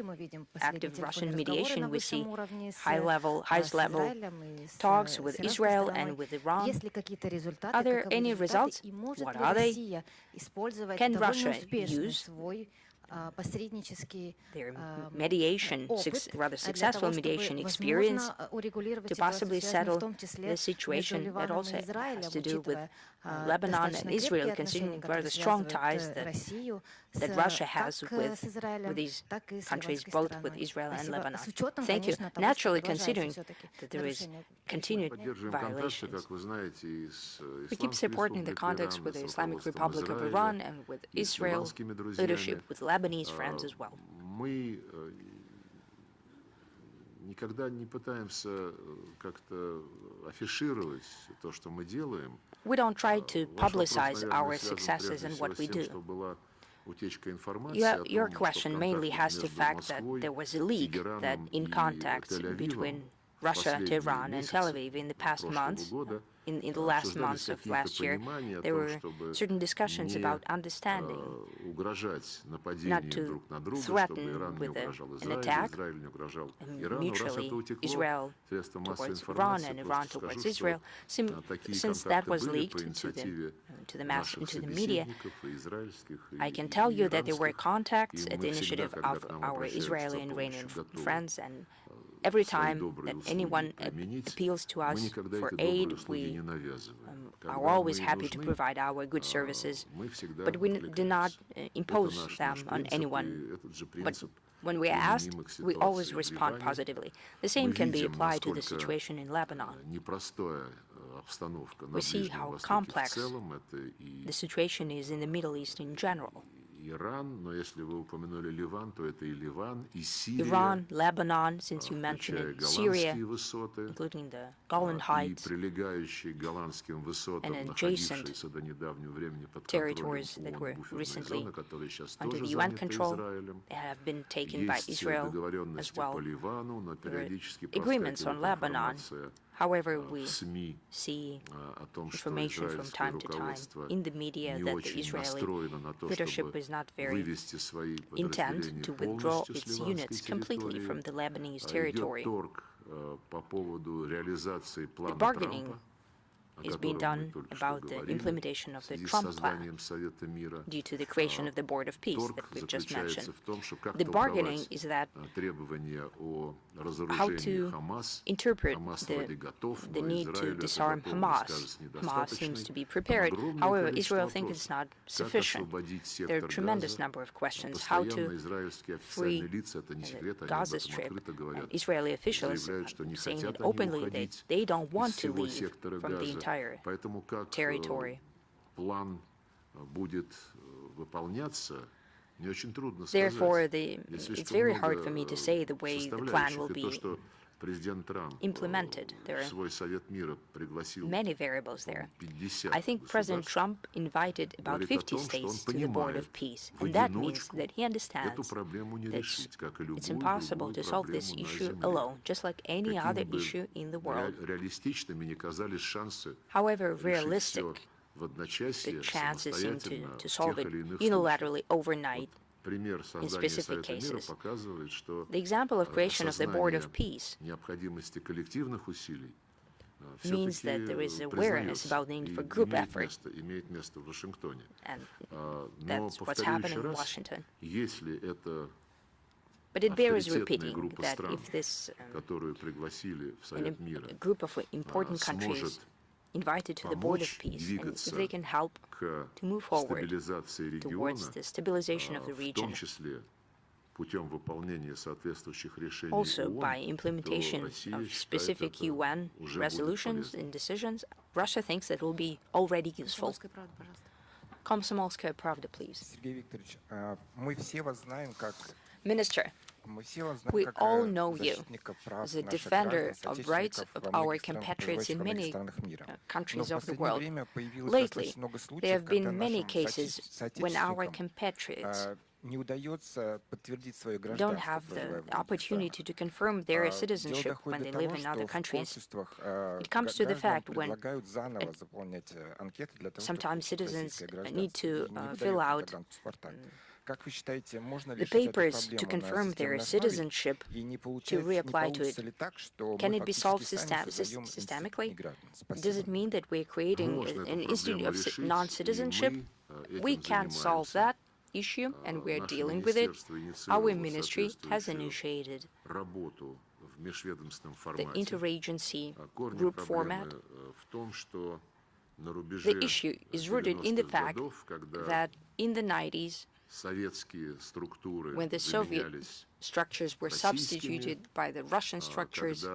active Russian mediation? We see highest level talks with Israel and with Iran. Are there any results? What are they? Can Russia use their mediation, rather successful mediation experience to possibly settle the situation that also has to do with Lebanon and Israel, considering rather strong ties that Russia has with these countries, both with Israel and Lebanon. Thank you. Naturally, considering that there is continued violations. We keep supporting the contacts with the Islamic Republic of Iran and with Israel's leadership, with Lebanese friends as well. We don't try to publicize our successes and what we do. Your question mainly has the fact that there was a leak that in contacts between Russia, Tehran, and Tel Aviv in the past months, in the last months of last year, there were certain discussions about understanding, not to threaten with an attack mutually, Israel towards Iran and Iran towards Israel, since that was leaked into the media. I can tell you that there were contacts at the initiative of our Israeli and Iranian friends, and every time that anyone appeals to us for aid, we are always happy to provide our good services, but we do not impose them on anyone. But when we are asked, we always respond positively. The same can be applied to the situation in Lebanon. We see how complex the situation is in the Middle East in general. Iran, Lebanon, since you mentioned it, Syria, including the Golan Heights and adjacent territories that were recently under the UN control, they have been taken by Israel as well. There are agreements on Lebanon. However, we see information from time to time in the media that the Israeli leadership is not very intent to withdraw its units completely from the Lebanese territory. The bargaining is being done about the implementation of the Trump plan due to the creation of the Board of Peace that we've just mentioned. The bargaining is that how to interpret the need to disarm Hamas. Hamas seems to be prepared. However, Israel thinks it's not sufficient. There are a tremendous number of questions. How to free the Gaza Strip. And Israeli officials are saying it openly that they don't want to leave from the entire territory. Therefore, it's very hard for me to say the way the plan will be implemented. There are many variables there. I think President Trump invited about 50 states to the Board of Peace, and that means that he understands that it's impossible to solve this issue alone, just like any other issue in the world. However realistic the chances seem to solve it unilaterally overnight in specific cases. The example of creation of the Board of Peace means that there is awareness about the need for group effort, and that's what's happening in Washington. But it bears repeating that if this a group of important countries invited to the Board of Peace, and if they can help to move forward towards the stabilization of the region, also by implementation of specific UN resolutions and decisions, Russia thinks that will be already useful. Komsomolskaya Pravda, please. Minister, we all know you as a defender of rights of our compatriots in many countries of the world. Lately, there have been many cases when our compatriots don't have the opportunity to confirm their citizenship when they live in other countries. It comes to the fact when sometimes citizens need to fill out the papers to confirm their citizenship to reapply to it. Can it be solved systemically? Does it mean that we're creating an institute of non-citizenship? We can't solve that issue, and we're dealing with it. Our ministry has initiated the interagency group format. The issue is rooted in the fact that in the 90s, when the Soviet structures were substituted by the Russian structures,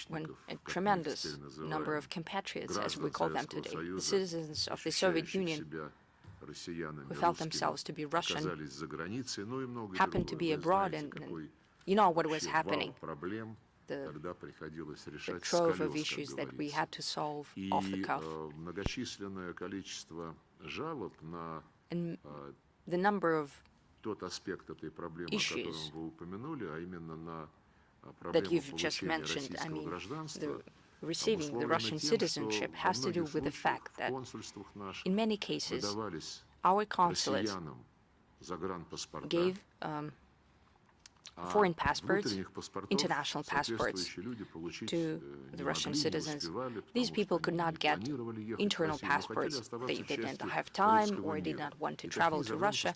when a tremendous number of compatriots, as we call them today, the citizens of the Soviet Union who felt themselves to be Russian, happened to be abroad, and you know what was happening. The trove of issues that we had to solve off the cuff. And the number of issues that you've just mentioned, I mean, receiving the Russian citizenship, has to do with the fact that in many cases, our consulate gave foreign passports, international passports, to the Russian citizens. These people could not get internal passports. They didn't have time or did not want to travel to Russia,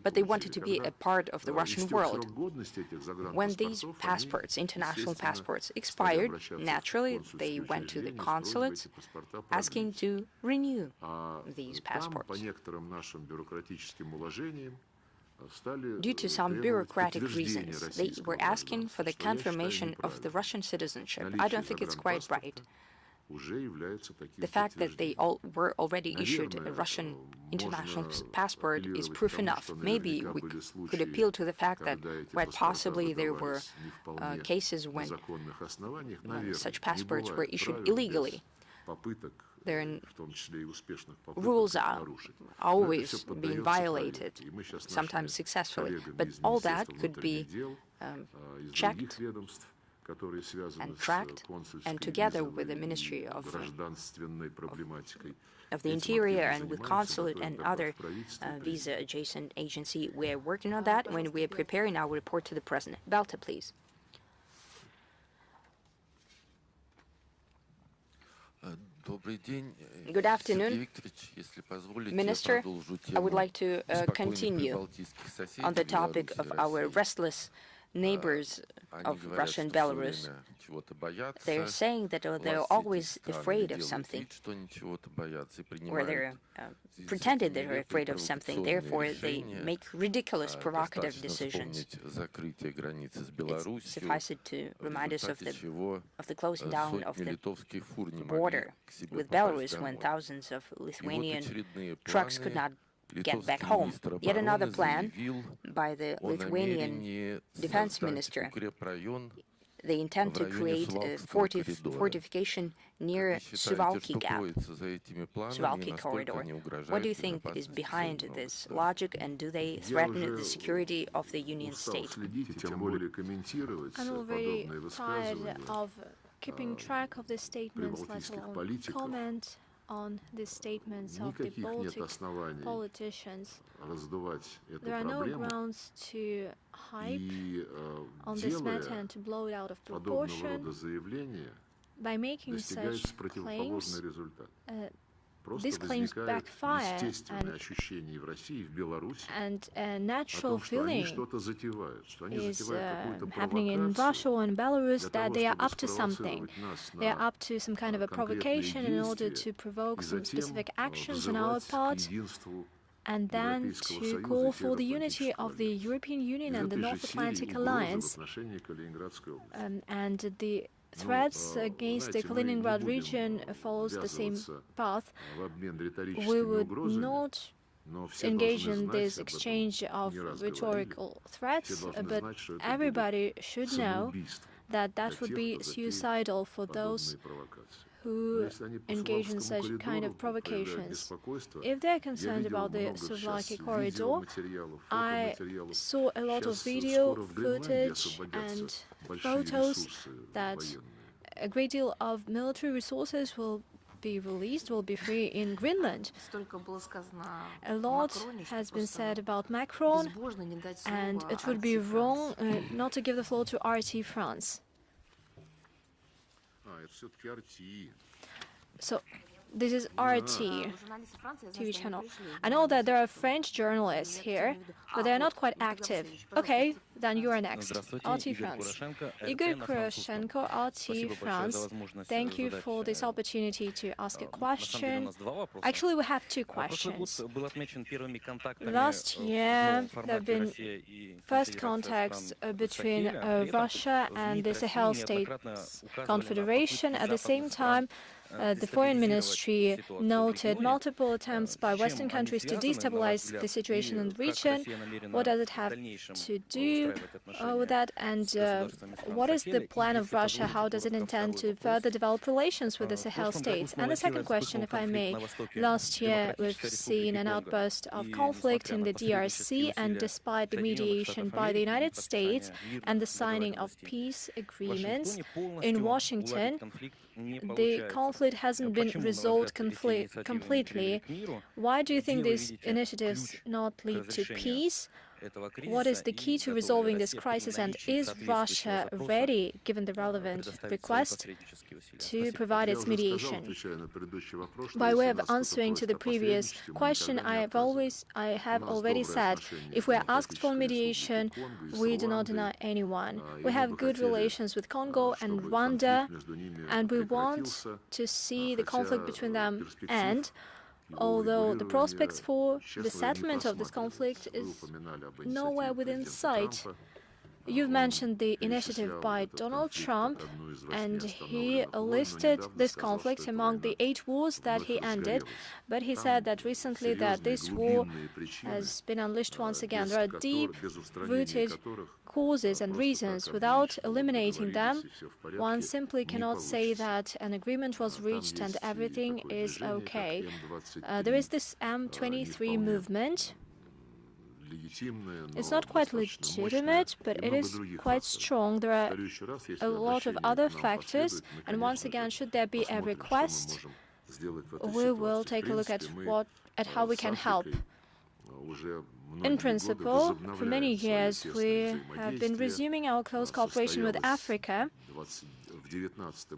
but they wanted to be a part of the Russian world. When these passports, international passports, expired, naturally they went to the consulates asking to renew these passports. Due to some bureaucratic reasons, they were asking for the confirmation of the Russian citizenship. I don't think it's quite right. The fact that they were already issued a Russian international passport is proof enough. Maybe we could appeal to the fact that quite possibly there were cases when such passports were issued illegally. Their rules are always being violated, sometimes successfully, but all that could be checked and tracked, and together with the Ministry of the Interior and with Consulate and other visa-adjacent agency, we're working on that when we're preparing our report to the President. Balta, please. Good afternoon, Minister. I would like to continue on the topic of our restless neighbors of Russia and Belarus. They're saying that they're always afraid of something, or they're pretended they're afraid of something. Therefore, they make ridiculous, provocative decisions. It's suffices to remind us of the closing down of the border with Belarus, when thousands of Lithuanian trucks could not get back home. Yet another plan by the Lithuanian defense minister. They intend to create a fortification near Suwalki Gap, Suwalki corridor. What do you think is behind this logic, and do they threaten the security of the Union state? I'm already tired of keeping track of the statements, let alone comment on the statements of the Baltic politicians. There are no grounds to hype on this matter and to blow it out of proportion. By making such claims, these claims backfire, and a natural feeling is happening in Russia and Belarus that they are up to something. They are up to some kind of a provocation in order to provoke some specific actions on our part, and then to call for the unity of the European Union and the North Atlantic Alliance, and the threats against the Kaliningrad region follows the same path. We would not engage in this exchange of rhetorical threats, but everybody should know that that would be suicidal for those who engage in such kind of provocations. If they're concerned about the Suwalki corridor, I saw a lot of video footage and photos that a great deal of military resources will be released, will be free in Greenland. A lot has been said about Macron, and it would be wrong not to give the floor to RT France. So, this is RT TV channel. I know that there are French journalists here, but they're not quite active. Okay, then you are next. RT France. Igor Kuroshenko, RT France. Thank you for this opportunity to ask a question. Actually, we have two questions. Last year, there have been first contacts between Russia and the Sahel State Confederation. At the same time, The Foreign Ministry noted multiple attempts by Western countries to destabilize the situation in the region. What does it have to do with that? And what is the plan of Russia? How does it intend to further develop relations with the Sahel states? And the second question, if I may. Last year, we've seen an outburst of conflict in the DRC, and despite the mediation by the United States and the signing of peace agreements in Washington, the conflict hasn't been resolved completely. Why do you think these initiatives not lead to peace? What is the key to resolving this crisis, and is Russia ready, given the relevant request, to provide its mediation? By way of answering to the previous question, I have already said, if we are asked for mediation, we do not deny anyone. We have good relations with Congo and Rwanda, and we want to see the conflict between them end. Although the prospects for the settlement of this conflict is nowhere within sight. You've mentioned the initiative by Donald Trump, and he listed this conflict among the 8 wars that he ended, but he said that recently that this war has been unleashed once again. There are deep-rooted causes and reasons. Without eliminating them, one simply cannot say that an agreement was reached and everything is okay. There is this M23 movement. It's not quite legitimate, but it is quite strong. There are a lot of other factors, and once again, should there be a request, we will take a look at how we can help. In principle, for many years, we have been resuming our close cooperation with Africa.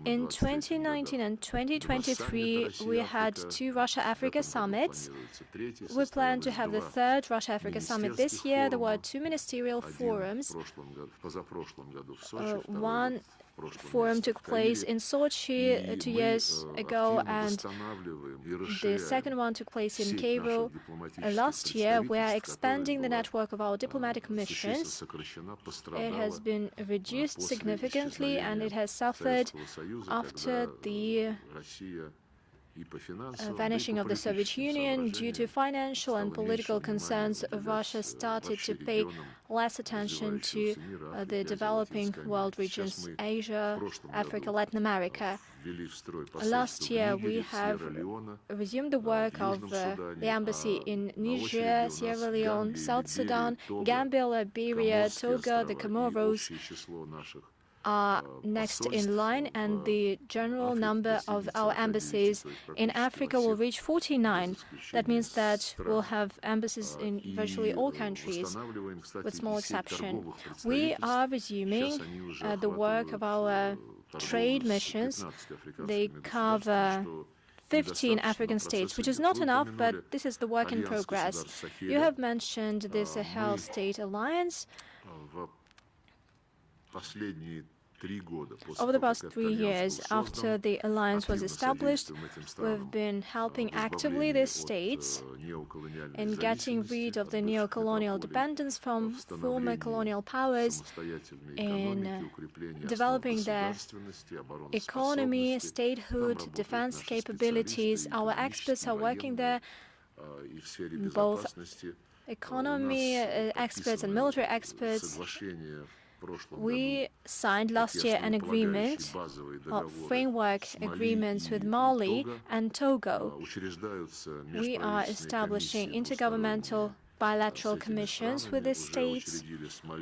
In 2019 and 2023, we had 2 Russia-Africa summits. We plan to have the 3rd Russia-Africa summit this year. There were 2 ministerial forums. One forum took place in Sochi 2 years ago, and the second one took place in Cairo last year. We are expanding the network of our diplomatic missions. It has been reduced significantly, and it has suffered after the vanishing of the Soviet Union. Due to financial and political concerns, Russia started to pay less attention to the developing world regions, Asia, Africa, Latin America. Last year, we have resumed the work of the embassy in Niger, Sierra Leone, South Sudan, Gambia, Liberia, Togo, the Comoros are next in line, and the general number of our embassies in Africa will reach 49. That means that we'll have embassies in virtually all countries, with small exception. We are resuming the work of our trade missions. They cover 15 African states, which is not enough, but this is the work in progress. You have mentioned the Sahel State Alliance. Over the past 3 years, after the alliance was established, we've been helping actively these states in getting rid of the neo-colonial dependence from former colonial powers, in developing their economy, statehood, defense capabilities. Our experts are working there, both economy experts and military experts. We signed last year an agreement, framework agreements with Mali and Togo. We are establishing intergovernmental bilateral commissions with the states.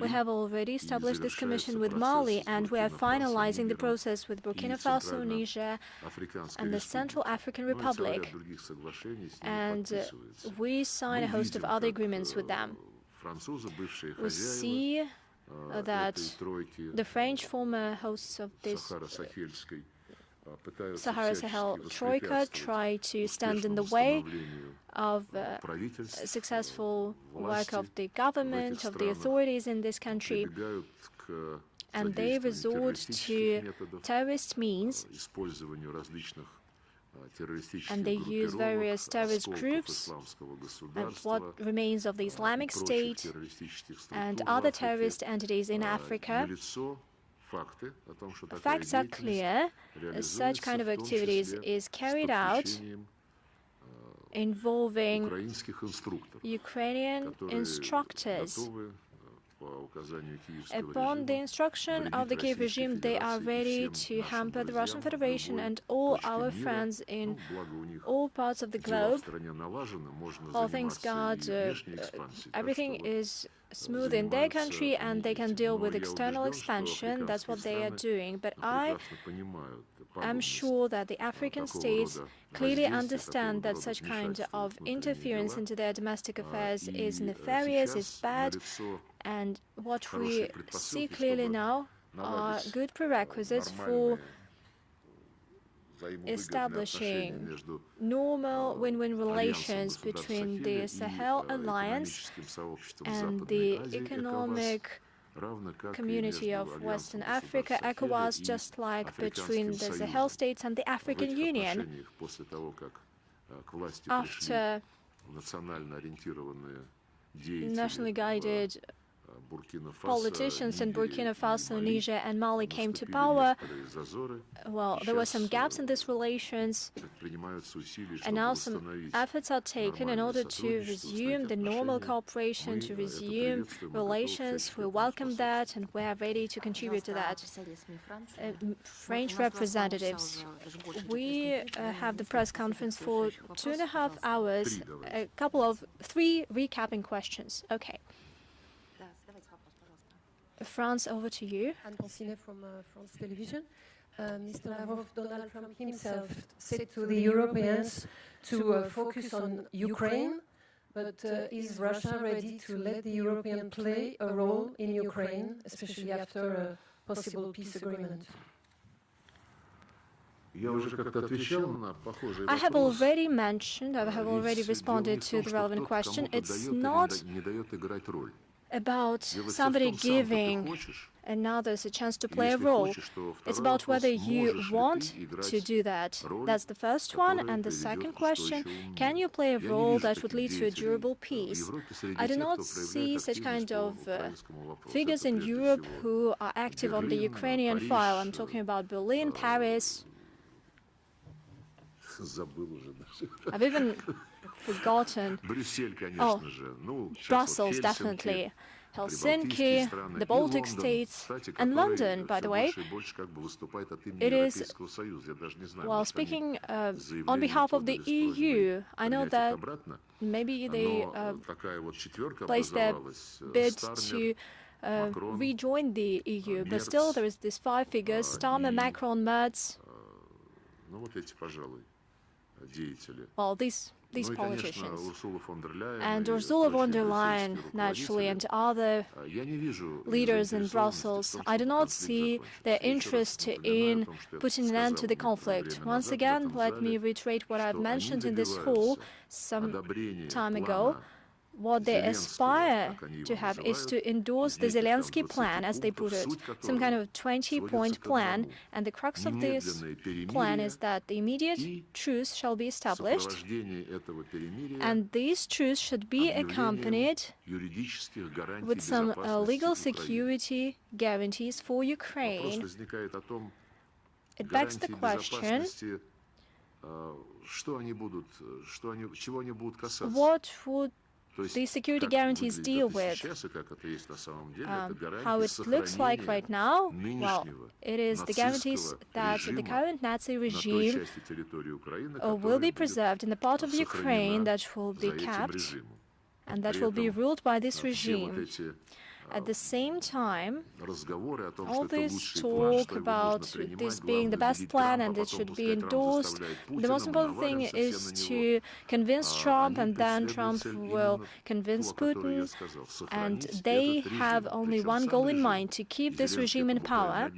We have already established this commission with Mali, and we are finalizing the process with Burkina Faso, Niger, and the Central African Republic. And we sign a host of other agreements with them. We see that the French former hosts of this Sahara-Sahel Troika try to stand in the way of successful work of the government, of the authorities in this country, and they resort to terrorist means, and they use various terrorist groups, and what remains of the Islamic State and other terrorist entities in Africa, facts are clear. Such kind of activities is carried out involving Ukrainian instructors. Upon the instruction of the Kiev regime, they are ready to hamper the Russian Federation and all our friends in all parts of the globe. Well, thanks God, everything is smooth in their country and they can deal with external expansion. That's what they are doing. But I am sure that the African states clearly understand that such kind of interference into their domestic affairs is nefarious, is bad, and what we see clearly now are good prerequisites for establishing normal win-win relations between the Sahel Alliance and the economic community of Western Africa, ECOWAS, just like between the Sahel states and the African Union. After nationally guided politicians in Burkina Faso, Niger and Mali came to power, well, there were some gaps in these relations, and now some efforts are taken in order to resume the normal cooperation, to resume relations. We welcome that and we are ready to contribute to that. French representatives, we have the press conference for 2.5 hours, a couple of 3 recapping questions. Okay. France, over to you. Anne Consinet from France Television. Mr. Lavrov, Donald Trump himself said to the Europeans to focus on Ukraine, but is Russia ready to let the Europeans play a role in Ukraine, especially after a possible peace agreement? I have already mentioned, I have already responded to the relevant question. It's not about somebody giving others a chance to play a role. It's about whether you want to do that. That's the first one. And the second question, can you play a role that would lead to a durable peace? I do not see such kind of figures in Europe who are active on the Ukrainian file. I'm talking about Berlin, Paris. I've even forgotten. Oh, Brussels, definitely. Helsinki, the Baltic states, and London, by the way. It is, well, speaking on behalf of the EU, I know that maybe they placed their bid to rejoin the EU, but still there is these 5 figures, Starmer, Macron, Merz. Well, these politicians. And Ursula von der Leyen, naturally, and other leaders in Brussels, I do not see their interest in putting an end to the conflict. Once again, let me reiterate what I've mentioned in this hall some time ago. What they aspire to have is to endorse the Zelensky plan, as they put it, some kind of 20-point plan, and the crux of this plan is that the immediate truce shall be established, and this truce should be accompanied with some legal security guarantees for Ukraine. It begs the question, what would these security guarantees deal with? How it looks like right now? Well, it is the guarantees that the current Nazi regime will be preserved in the part of Ukraine that will be kept and that will be ruled by this regime. At the same time, all this talk about this being the best plan and it should be endorsed, the most important thing is to convince Trump, and then Trump will convince Putin, and they have only one goal in mind, to keep this regime in power.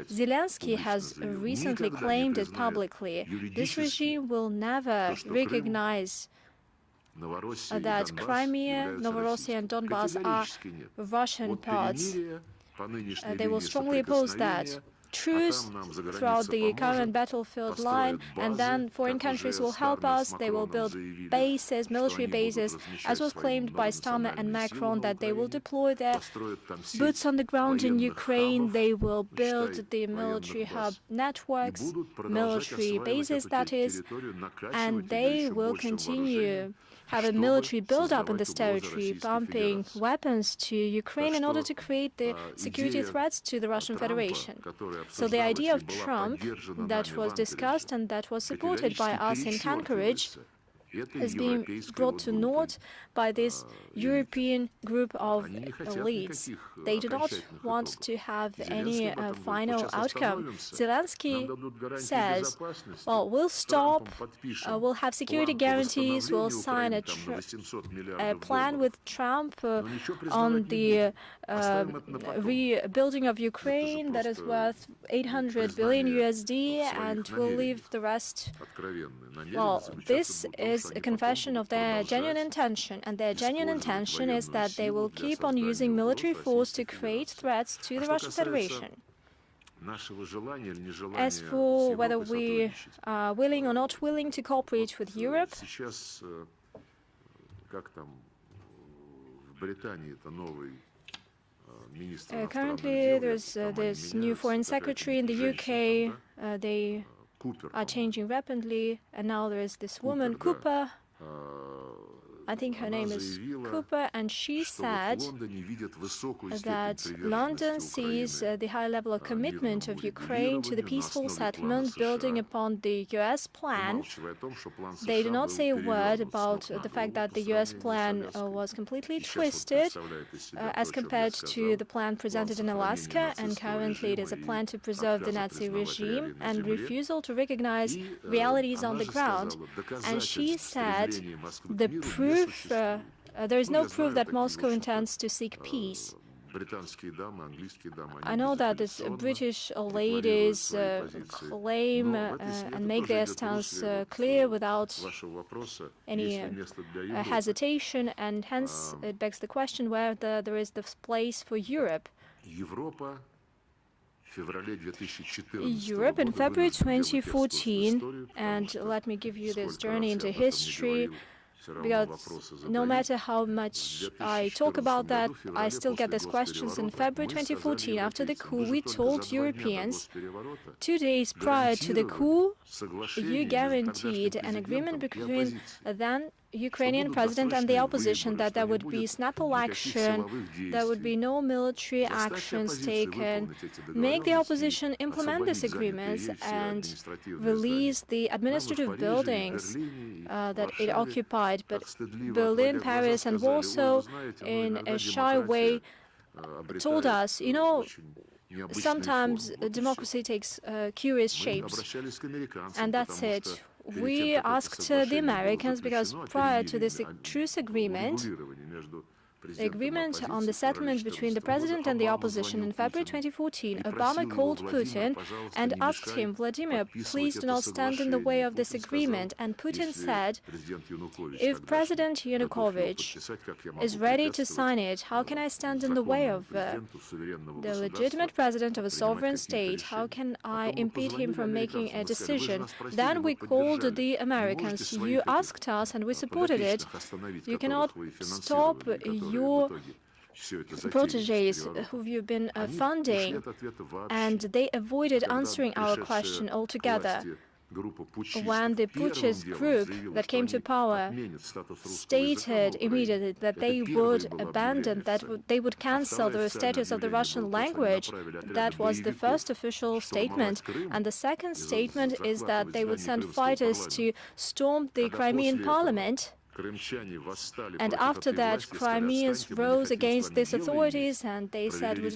Zelensky has recently claimed it publicly. This regime will never recognize that Crimea, Novorossiya and Donbass are Russian parts. They will strongly oppose that. truce throughout the current battlefield line, and then foreign countries will help us. They will build bases, military bases, as was claimed by Starmer and Macron, that they will deploy their boots on the ground in Ukraine. They will build the military hub networks, military bases, that is, and they will continue have a military build-up in this territory, pumping weapons to Ukraine in order to create the security threats to the Russian Federation. So the idea of Trump that was discussed and that was supported by us in Anchorage is being brought to naught by this European group of elites. They do not want to have any final outcome. Zelensky says, well, we'll stop, we'll have security guarantees, we'll sign a plan with Trump on the rebuilding of Ukraine that is worth 800 billion USD, and we'll leave the rest. Well, this is a confession of their genuine intention, and their genuine intention is that they will keep on using military force to create threats to the Russian Federation. As for whether we are willing or not willing to cooperate with Europe, currently there's this new foreign secretary in the UK. They are changing rapidly, and now there is this woman, Cooper. I think her name is Cooper, and she said that London sees the high level of commitment of Ukraine to the peaceful settlement building upon the US plan. They do not say a word about the fact that the US plan was completely twisted as compared to the plan presented in Alaska, and currently it is a plan to preserve the Nazi regime and refusal to recognize realities on the ground. And she said the proof there is no proof that Moscow intends to seek peace. I know that these British ladies claim and make their stance clear without any hesitation, and hence it begs the question whether there is this place for Europe. Europe in February 2014, and let me give you this journey into history, because no matter how much I talk about that, I still get these questions. In February 2014, after the coup, we told Europeans, 2 days prior to the coup, you guaranteed an agreement between then Ukrainian president and the opposition that there would be snapple action, there would be no military actions taken. Make the opposition implement these agreements and release the administrative buildings that it occupied. But Berlin, Paris, and Warsaw, in a shy way, told us, you know, sometimes democracy takes curious shapes, and that's it. We asked the Americans, because prior to this truce agreement, the agreement on the settlement between the president and the opposition in February 2014, Obama called Putin and asked him, Vladimir, please do not stand in the way of this agreement. And Putin said, if President Yanukovych is ready to sign it, how can I stand in the way of the legitimate president of a sovereign state? How can I impede him from making a decision? Then we called the Americans. You asked us and we supported it. You cannot stop your proteges who you've been funding, and they avoided answering our question altogether. When the putschist group that came to power stated immediately that they would abandon, that they would cancel the status of the Russian language, that was the first official statement. And the second statement is that they would send fighters to storm the Crimean parliament. And after that, Crimeans rose against these authorities, and they said would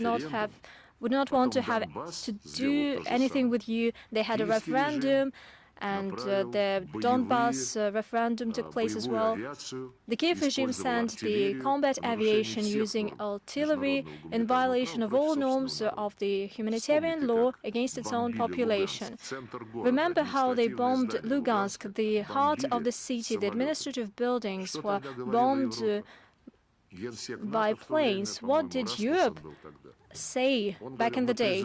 not want to do anything with you. They had a referendum, and the Donbass referendum took place as well. The Kiev regime sent the combat aviation using artillery in violation of all norms of the humanitarian law against its own population. Remember how they bombed Lugansk, the heart of the city. The administrative buildings were bombed by planes. What did Europe say back in the day?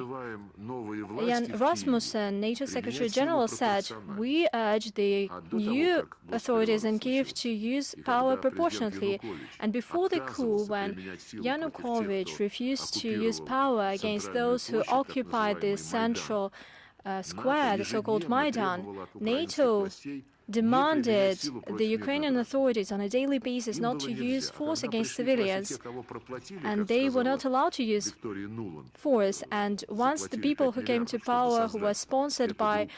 Jan Rasmussen, NATO Secretary General, said, "We urge the new authorities in Kiev to use power proportionately." And before the coup, when Yanukovych refused to use power against those who occupied the central square, the so-called Maidan, NATO demanded the Ukrainian authorities on a daily basis not to use force against civilians, and they were not allowed to use force. And once the people who came to power, who were sponsored by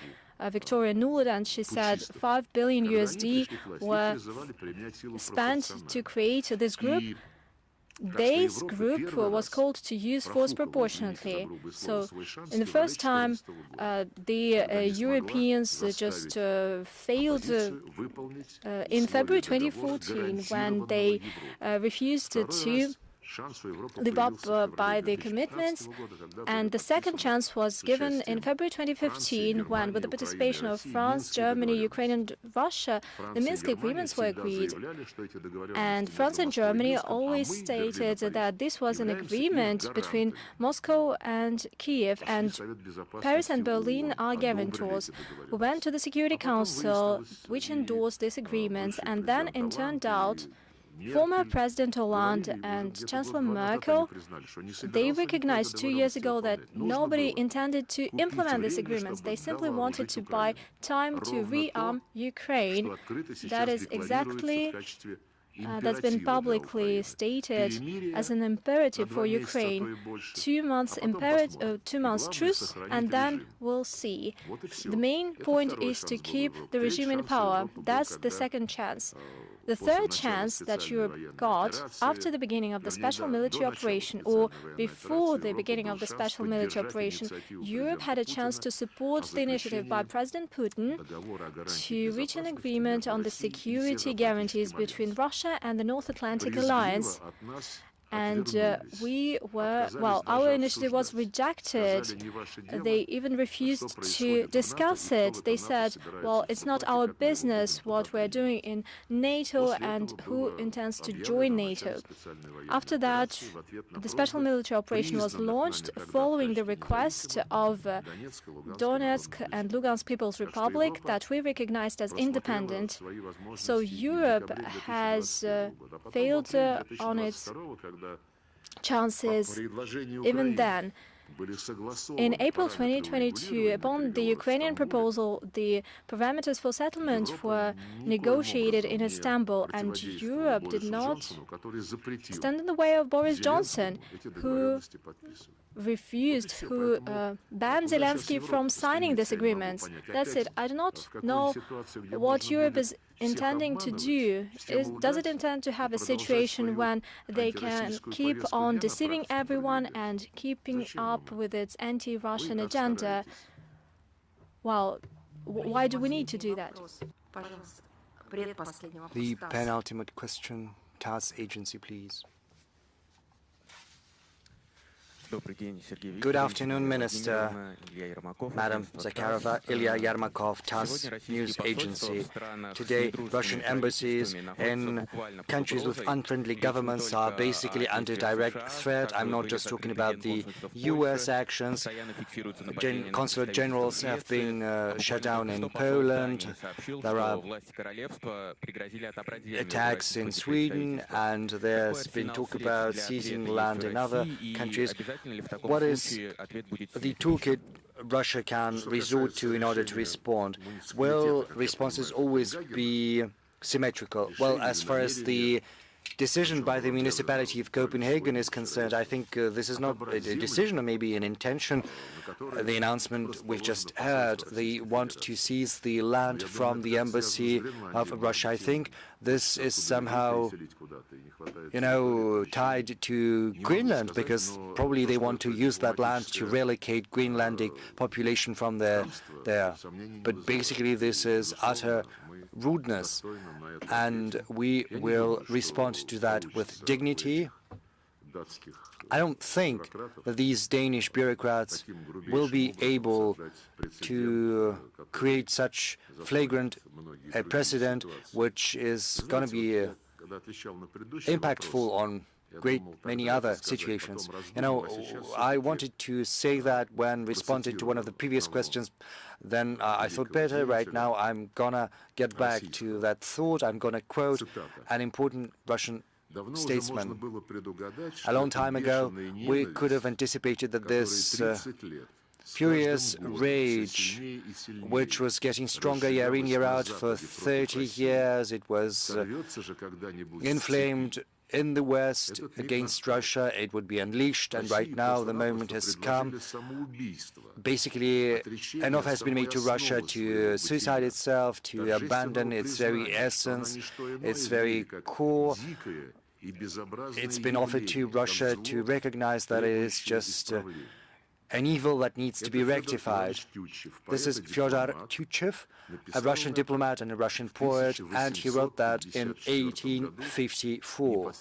Victoria Nuland, she said $5 billion USD were spent to create this group. This group was called to use force proportionately. So, in the first time, the Europeans just failed in February 2014 when they refused to live up by the commitments. And the second chance was given in February 2015 when, with the participation of France, Germany, Ukraine and Russia, the Minsk agreements were agreed. And France and Germany always stated that this was an agreement between Moscow and Kiev, and Paris and Berlin are guarantors. We went to the Security Council, which endorsed these agreements, and then it turned out former President Hollande and Chancellor Merkel, they recognized 2 years ago that nobody intended to implement these agreements. They simply wanted to buy time to rearm Ukraine. That is exactly that's been publicly stated as an imperative for Ukraine. 2 months truce, and then we'll see. The main point is to keep the regime in power. That's the second chance. The third chance that Europe got after the beginning of the special military operation, or before the beginning of the special military operation, Europe had a chance to support the initiative by President Putin to reach an agreement on the security guarantees between Russia and the North Atlantic Alliance. And our initiative was rejected. They even refused to discuss it. They said, well, it's not our business what we're doing in NATO and who intends to join NATO. After that, the special military operation was launched following the request of Donetsk and Lugansk People's Republic that we recognized as independent. So Europe has failed on its chances even then. In April 2022, upon the Ukrainian proposal, the parameters for settlement were negotiated in Istanbul, and Europe did not stand in the way of Boris Johnson, who banned Zelensky from signing this agreement. That's it. I do not know what Europe is intending to do. Does it intend to have a situation when they can keep on deceiving everyone and keeping up with its anti-Russian agenda? Well, why do we need to do that? The penultimate question, TASS agency, please. Good afternoon, Minister. Madam Zakharova, Ilya Yermakov, TASS News Agency. Today, Russian embassies in countries with unfriendly governments are basically under direct threat. I'm not just talking about the U.S. actions. Consulate generals have been shut down in Poland. There are attacks in Sweden, and there's been talk about seizing land in other countries. What is the toolkit Russia can resort to in order to respond? Will responses always be symmetrical? Well, as far as the decision by the municipality of Copenhagen is concerned, I think this is not a decision or maybe an intention. The announcement we've just heard, they want to seize the land from the embassy of Russia. I think this is somehow, tied to Greenland, because probably they want to use that land to relocate Greenlandic population from there. But basically this is utter rudeness, and we will respond to that with dignity. I don't think that these Danish bureaucrats will be able to create such flagrant precedent, which is going to be impactful on great many other situations. You know, I wanted to say that when responding to one of the previous questions, then I thought better. Right now I'm gonna get back to that thought. I'm gonna quote an important Russian statesman. A long time ago, we could have anticipated that this furious rage, which was getting stronger year in, year out for 30 years, it was inflamed in the West against Russia, it would be unleashed, and right now the moment has come. Basically, enough has been made to Russia to suicide itself, to abandon its very essence, its very core. It's been offered to Russia to recognize that it is just an evil that needs to be rectified. This is Fyodor Tyutchev, a Russian diplomat and a Russian poet, and he wrote that in 1854.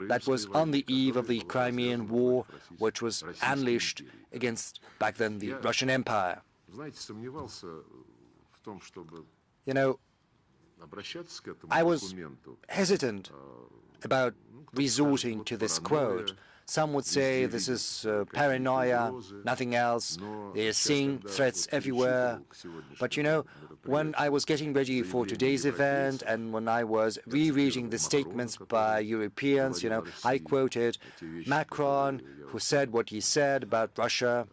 That was on the eve of the Crimean War, which was unleashed against, back then, the Russian Empire. You know, I was hesitant about resorting to this quote. Some would say this is paranoia, nothing else. They are seeing threats everywhere. But you know, when I was getting ready for today's event and when I was rereading the statements by Europeans, you know, I quoted Macron, who said what he said about Russia.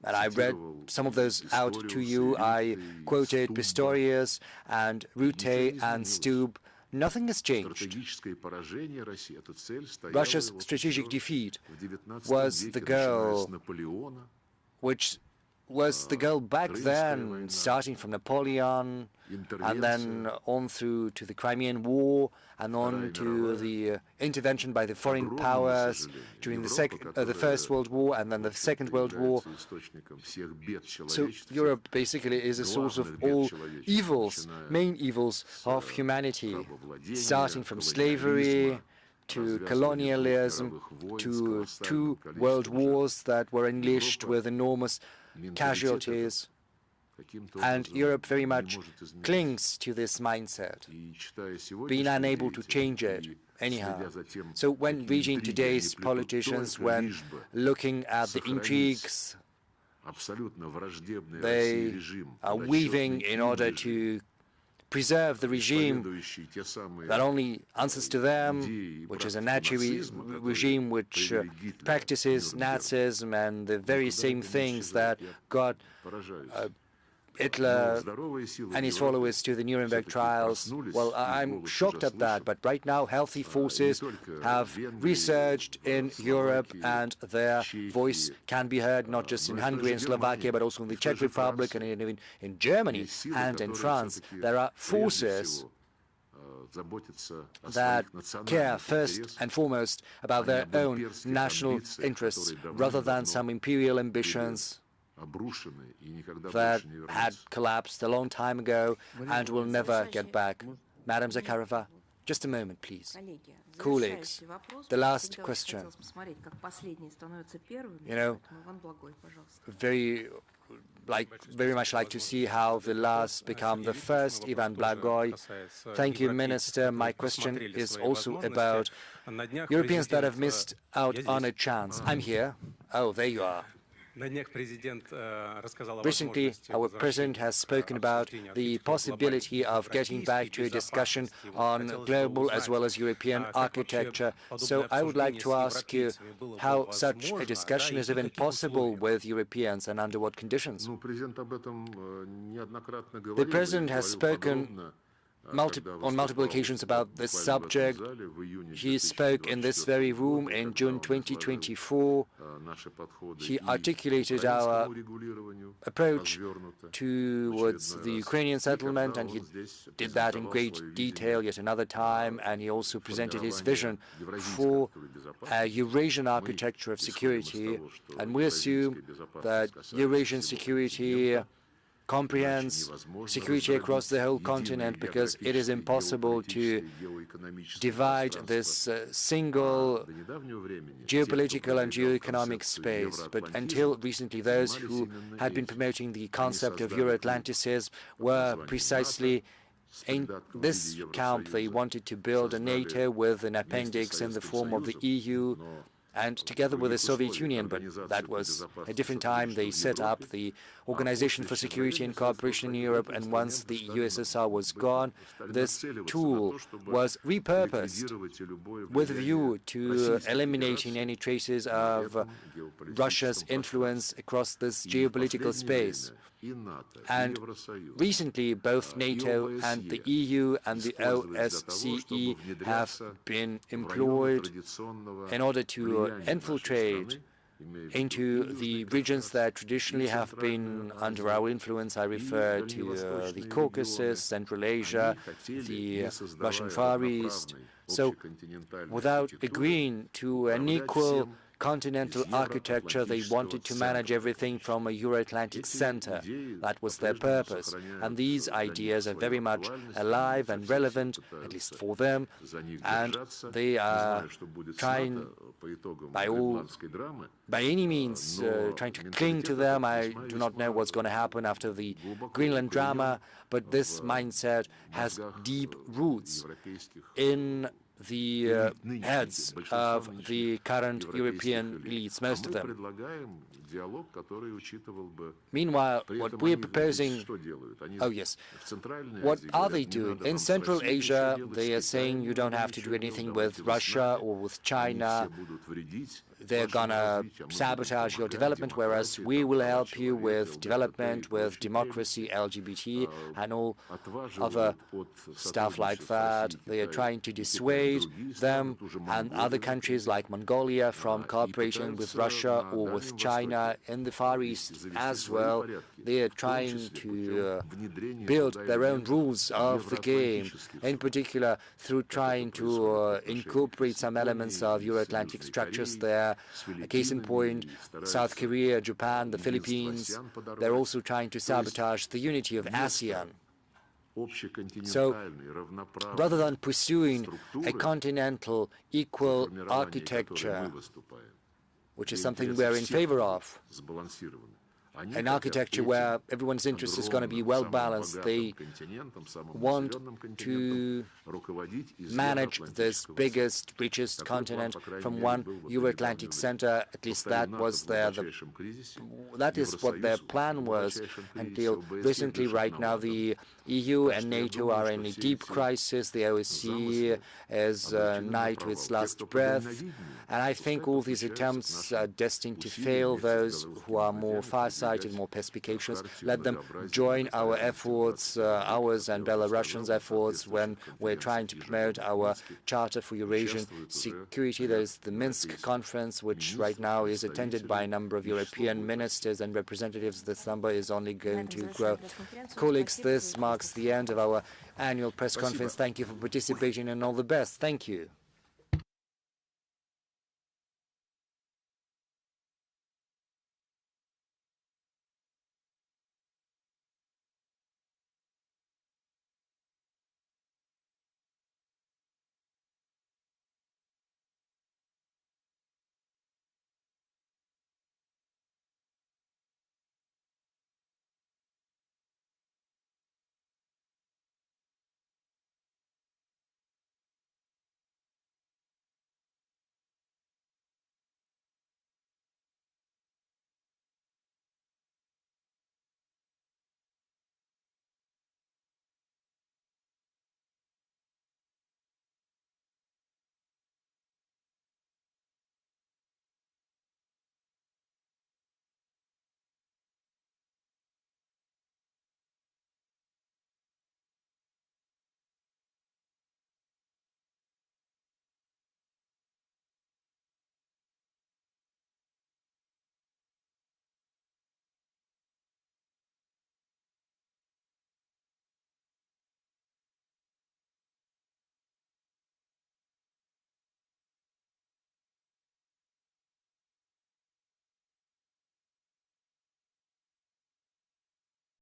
And I read some of those out to you. I quoted Pistorius and Rutte and Stub. Nothing has changed. Russia's strategic defeat was the goal, which was the goal back then, starting from Napoleon, and then on through to the Crimean War, and on to the intervention by the foreign powers during the First World War, and then the Second World War. So Europe basically is a source of all evils, main evils of humanity, starting from slavery to colonialism, to two world wars that were unleashed with enormous casualties. And Europe very much clings to this mindset, being unable to change it anyhow. So when reading today's politicians, when looking at the intrigues they are weaving in order to preserve the regime that only answers to them, which is a Nazi regime which practices Nazism and the very same things that got Hitler and his followers to the Nuremberg trials. Well, I'm shocked at that, but right now healthy forces have resurged in Europe and their voice can be heard not just in Hungary and Slovakia, but also in the Czech Republic and even in Germany and in France. There are forces that care first and foremost about their own national interests rather than some imperial ambitions that had collapsed a long time ago and will never get back. Madam Zakharova, just a moment, please. Colleagues, the last question. You know, very much like to see how the last become the first. Ivan Blagoy. Thank you, Minister. My question is also about Europeans that have missed out on a chance. I'm here. Oh, there you are. Recently, our President has spoken about the possibility of getting back to a discussion on global as well as European architecture. So I would like to ask you how such a discussion is even possible with Europeans and under what conditions. The President has spoken on multiple occasions about this subject. He spoke in this very room in June 2024. He articulated our approach towards the Ukrainian settlement, and he did that in great detail yet another time, and he also presented his vision for a Eurasian architecture of security, and we assume that Eurasian security comprehends security across the whole continent, because it is impossible to divide this single geopolitical and geoeconomic space. But until recently, those who had been promoting the concept of Euro-Atlanticism were precisely In this camp, they wanted to build a NATO with an appendix in the form of the EU, and together with the Soviet Union, but that was a different time. They set up the Organization for Security and Cooperation in Europe, and once the USSR was gone, this tool was repurposed with a view to eliminating any traces of Russia's influence across this geopolitical space. And recently, both NATO and the EU and the OSCE have been employed in order to infiltrate into the regions that traditionally have been under our influence. I refer to the Caucasus, Central Asia, the Russian Far East. So, without agreeing to an equal continental architecture, they wanted to manage everything from a Euro-Atlantic center. That was their purpose. And these ideas are very much alive and relevant, at least for them, and they are trying by any means trying to cling to them. I do not know what's going to happen after the Greenland drama, but this mindset has deep roots in the heads of the current European elites, most of them. Meanwhile, what we're proposing, what are they doing? In Central Asia, they are saying you don't have to do anything with Russia or with China. They're gonna sabotage your development, whereas we will help you with development, with democracy, LGBT, and all other stuff like that. They are trying to dissuade them and other countries like Mongolia from cooperating with Russia or with China in the Far East as well. They are trying to build their own rules of the game, in particular through trying to incorporate some elements of Euro-Atlantic structures there. A case in point, South Korea, Japan, the Philippines, they're also trying to sabotage the unity of ASEAN. So, rather than pursuing a continental equal architecture, which is something we're in favor of, an architecture where everyone's interest is going to be well balanced. They want to manage this biggest, richest continent from one Euro-Atlantic center. At least that was that is what their plan was until recently. Right now, the EU and NATO are in a deep crisis. The OSCE is nigh to its last breath. And I think all these attempts are destined to fail. Those who are more far-sighted, more perspicacious, let them join our efforts, ours and Belarusians' efforts, when we're trying to promote our Charter for Eurasian Security. There's the Minsk conference, which right now is attended by a number of European ministers and representatives. This number is only going to grow. Colleagues, this marks the end of our annual press conference. Thank you for participating, and all the best. Thank you.